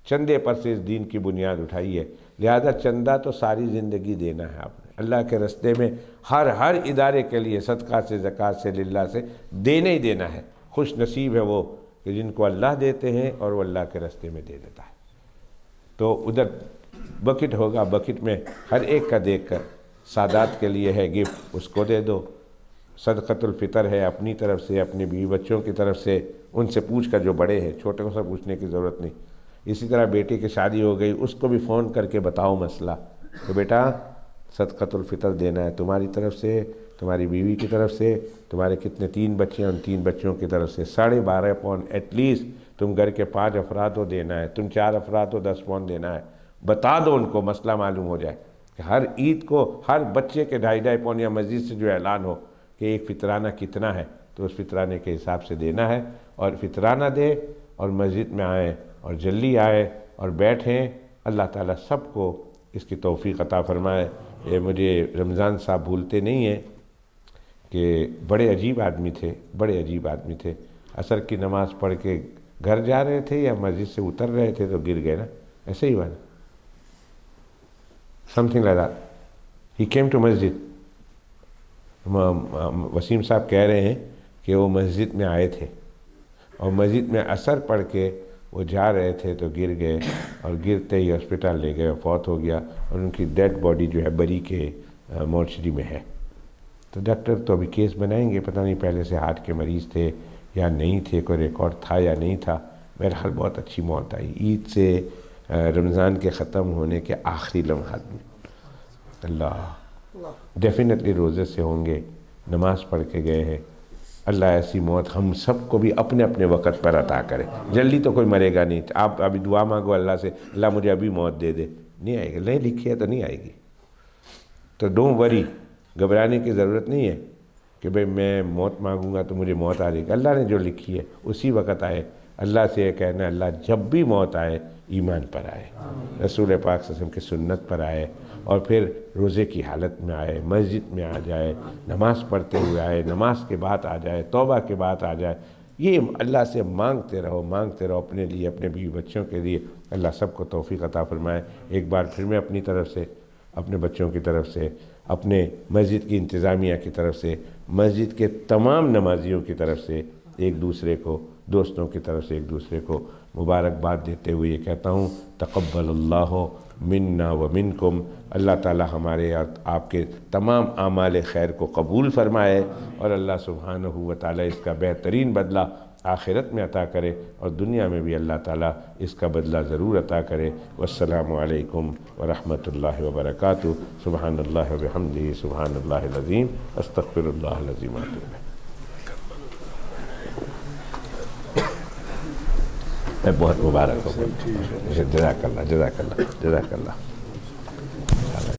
چندے پر سے اس دین کی بنیاد اٹھائی ہے. لہذا چندہ تو ساری زندگی دینا ہے آپ نے اللہ کے راستے میں. ہر ادارے کے لیے صدقہ سے، زکوٰۃ سے، للہ سے دینا ہی دینا ہے. خوش نصیب ہے وہ کہ جن کو اللہ دیتے ہیں اور وہ اللہ کے راستے میں دے دیتا ہے. تو ادھر بکٹ ہوگا، بکٹ میں ہر ایک کا دیکھ کر سادات کے لیے ہے گفٹ، اس کو دے دو. صدقۃ الفطر ہے اپنی طرف سے، اپنے بیوی بچوں کی طرف سے، ان سے پوچھ کر جو بڑے ہیں، چھوٹے کو سب پوچھنے کی ضرورت نہیں. اسی طرح بیٹی کی شادی ہو گئی، اس کو بھی فون کر کے بتاؤ مسئلہ کہ بیٹا صدقۃ الفطر دینا ہے تمہاری طرف سے، تمہاری بیوی کی طرف سے، تمہارے کتنے 3 بچے ہیں ان 3 بچوں کی طرف سے 12.5 پاؤنڈ ایٹ لیسٹ. تم گھر کے 5 افراد ہو دینا ہے، تم 4 افراد ہو 10 پاؤنڈ دینا ہے. بتا دو ان کو، مسئلہ معلوم ہو جائے کہ ہر عید کو ہر بچے کے 2.5 پاؤنڈ یا مسجد سے جو اعلان ہو کہ ایک فطرانہ کتنا ہے، تو اس فطرانے کے حساب سے دینا ہے. اور فطرانہ دے اور مسجد میں آئیں اور جلدی آئے اور بیٹھیں. اللہ تعالیٰ سب کو اس کی توفیق عطا فرمائے۔ مجھے رمضان صاحب بھولتے نہیں ہیں کہ بڑے عجیب آدمی تھے، بڑے عجیب آدمی تھے۔ عصر کی نماز پڑھ کے گھر جا رہے تھے یا مسجد سے اتر رہے تھے تو گر گئے نا، ایسے ہی ہوا نا، something like that. He came to مسجد۔ وسیم صاحب کہہ رہے ہیں کہ وہ مسجد میں آئے تھے اور مسجد میں عصر پڑھ کے وہ جا رہے تھے تو گر گئے، اور گرتے ہی ہاسپٹل لے گئے اور فوت ہو گیا، اور ان کی ڈیڈ باڈی جو ہے بری کے مورچری میں ہے۔ تو ڈاکٹر تو ابھی کیس بنائیں گے، پتہ نہیں پہلے سے ہارٹ کے مریض تھے یا نہیں تھے، کوئی ریکارڈ تھا یا نہیں تھا۔ بہرحال بہت اچھی موت آئی عید سے، رمضان کے ختم ہونے کے آخری لمحات میں۔ اللہ ڈیفینیٹلی روزے سے ہوں گے، نماز پڑھ کے گئے ہیں۔ اللہ ایسی موت ہم سب کو بھی اپنے اپنے وقت پر عطا کرے۔ جلدی تو کوئی مرے گا نہیں، آپ ابھی دعا مانگو اللہ سے، اللہ مجھے ابھی موت دے دے، نہیں آئے گی، نہیں لکھی ہے تو نہیں آئے گی۔ تو ڈونٹ وری، گھبرانے کی ضرورت نہیں ہے کہ بھئی میں موت مانگوں گا تو مجھے موت آ جائے گی۔ اللہ نے جو لکھی ہے اسی وقت آئے۔ اللہ سے یہ کہنا ہے اللہ جب بھی موت آئے ایمان پر آئے، رسول پاک صلی اللہ علیہ وسلم کی سنت پر آئے، اور پھر روزے کی حالت میں آئے، مسجد میں آ جائے، نماز پڑھتے ہوئے آئے، نماز کے بعد آ جائے، توبہ کے بعد آ جائے۔ یہ اللہ سے مانگتے رہو، مانگتے رہو، اپنے لیے، اپنے بیوی بچوں کے لیے۔ اللہ سب کو توفیق عطا فرمائے۔ ایک بار پھر میں اپنی طرف سے، اپنے بچوں کی طرف سے، اپنے مسجد کی انتظامیہ کی طرف سے، مسجد کے تمام نمازیوں کی طرف سے، ایک دوسرے کو، دوستوں کی طرف سے ایک دوسرے کو مبارکباد دیتے ہوئے یہ کہتا ہوں، تقبل اللہ منا و منکم۔ اللہ تعالی ہمارے اور آپ کے تمام اعمال خیر کو قبول فرمائے، اور اللہ سبحانہ و تعالی اس کا بہترین بدلہ آخرت میں عطا کرے، اور دنیا میں بھی اللہ تعالیٰ اس کا بدلہ ضرور عطا کرے۔ والسلام علیکم ورحمۃ اللہ وبرکاتہ۔ سبحان اللہ وبحمدہ، سبحان اللہ العظیم، استغفر اللہ العظیم واتوب الیہ۔ بہت مبارک ہو، جزاک اللہ، جزاک اللہ، جزاک اللہ۔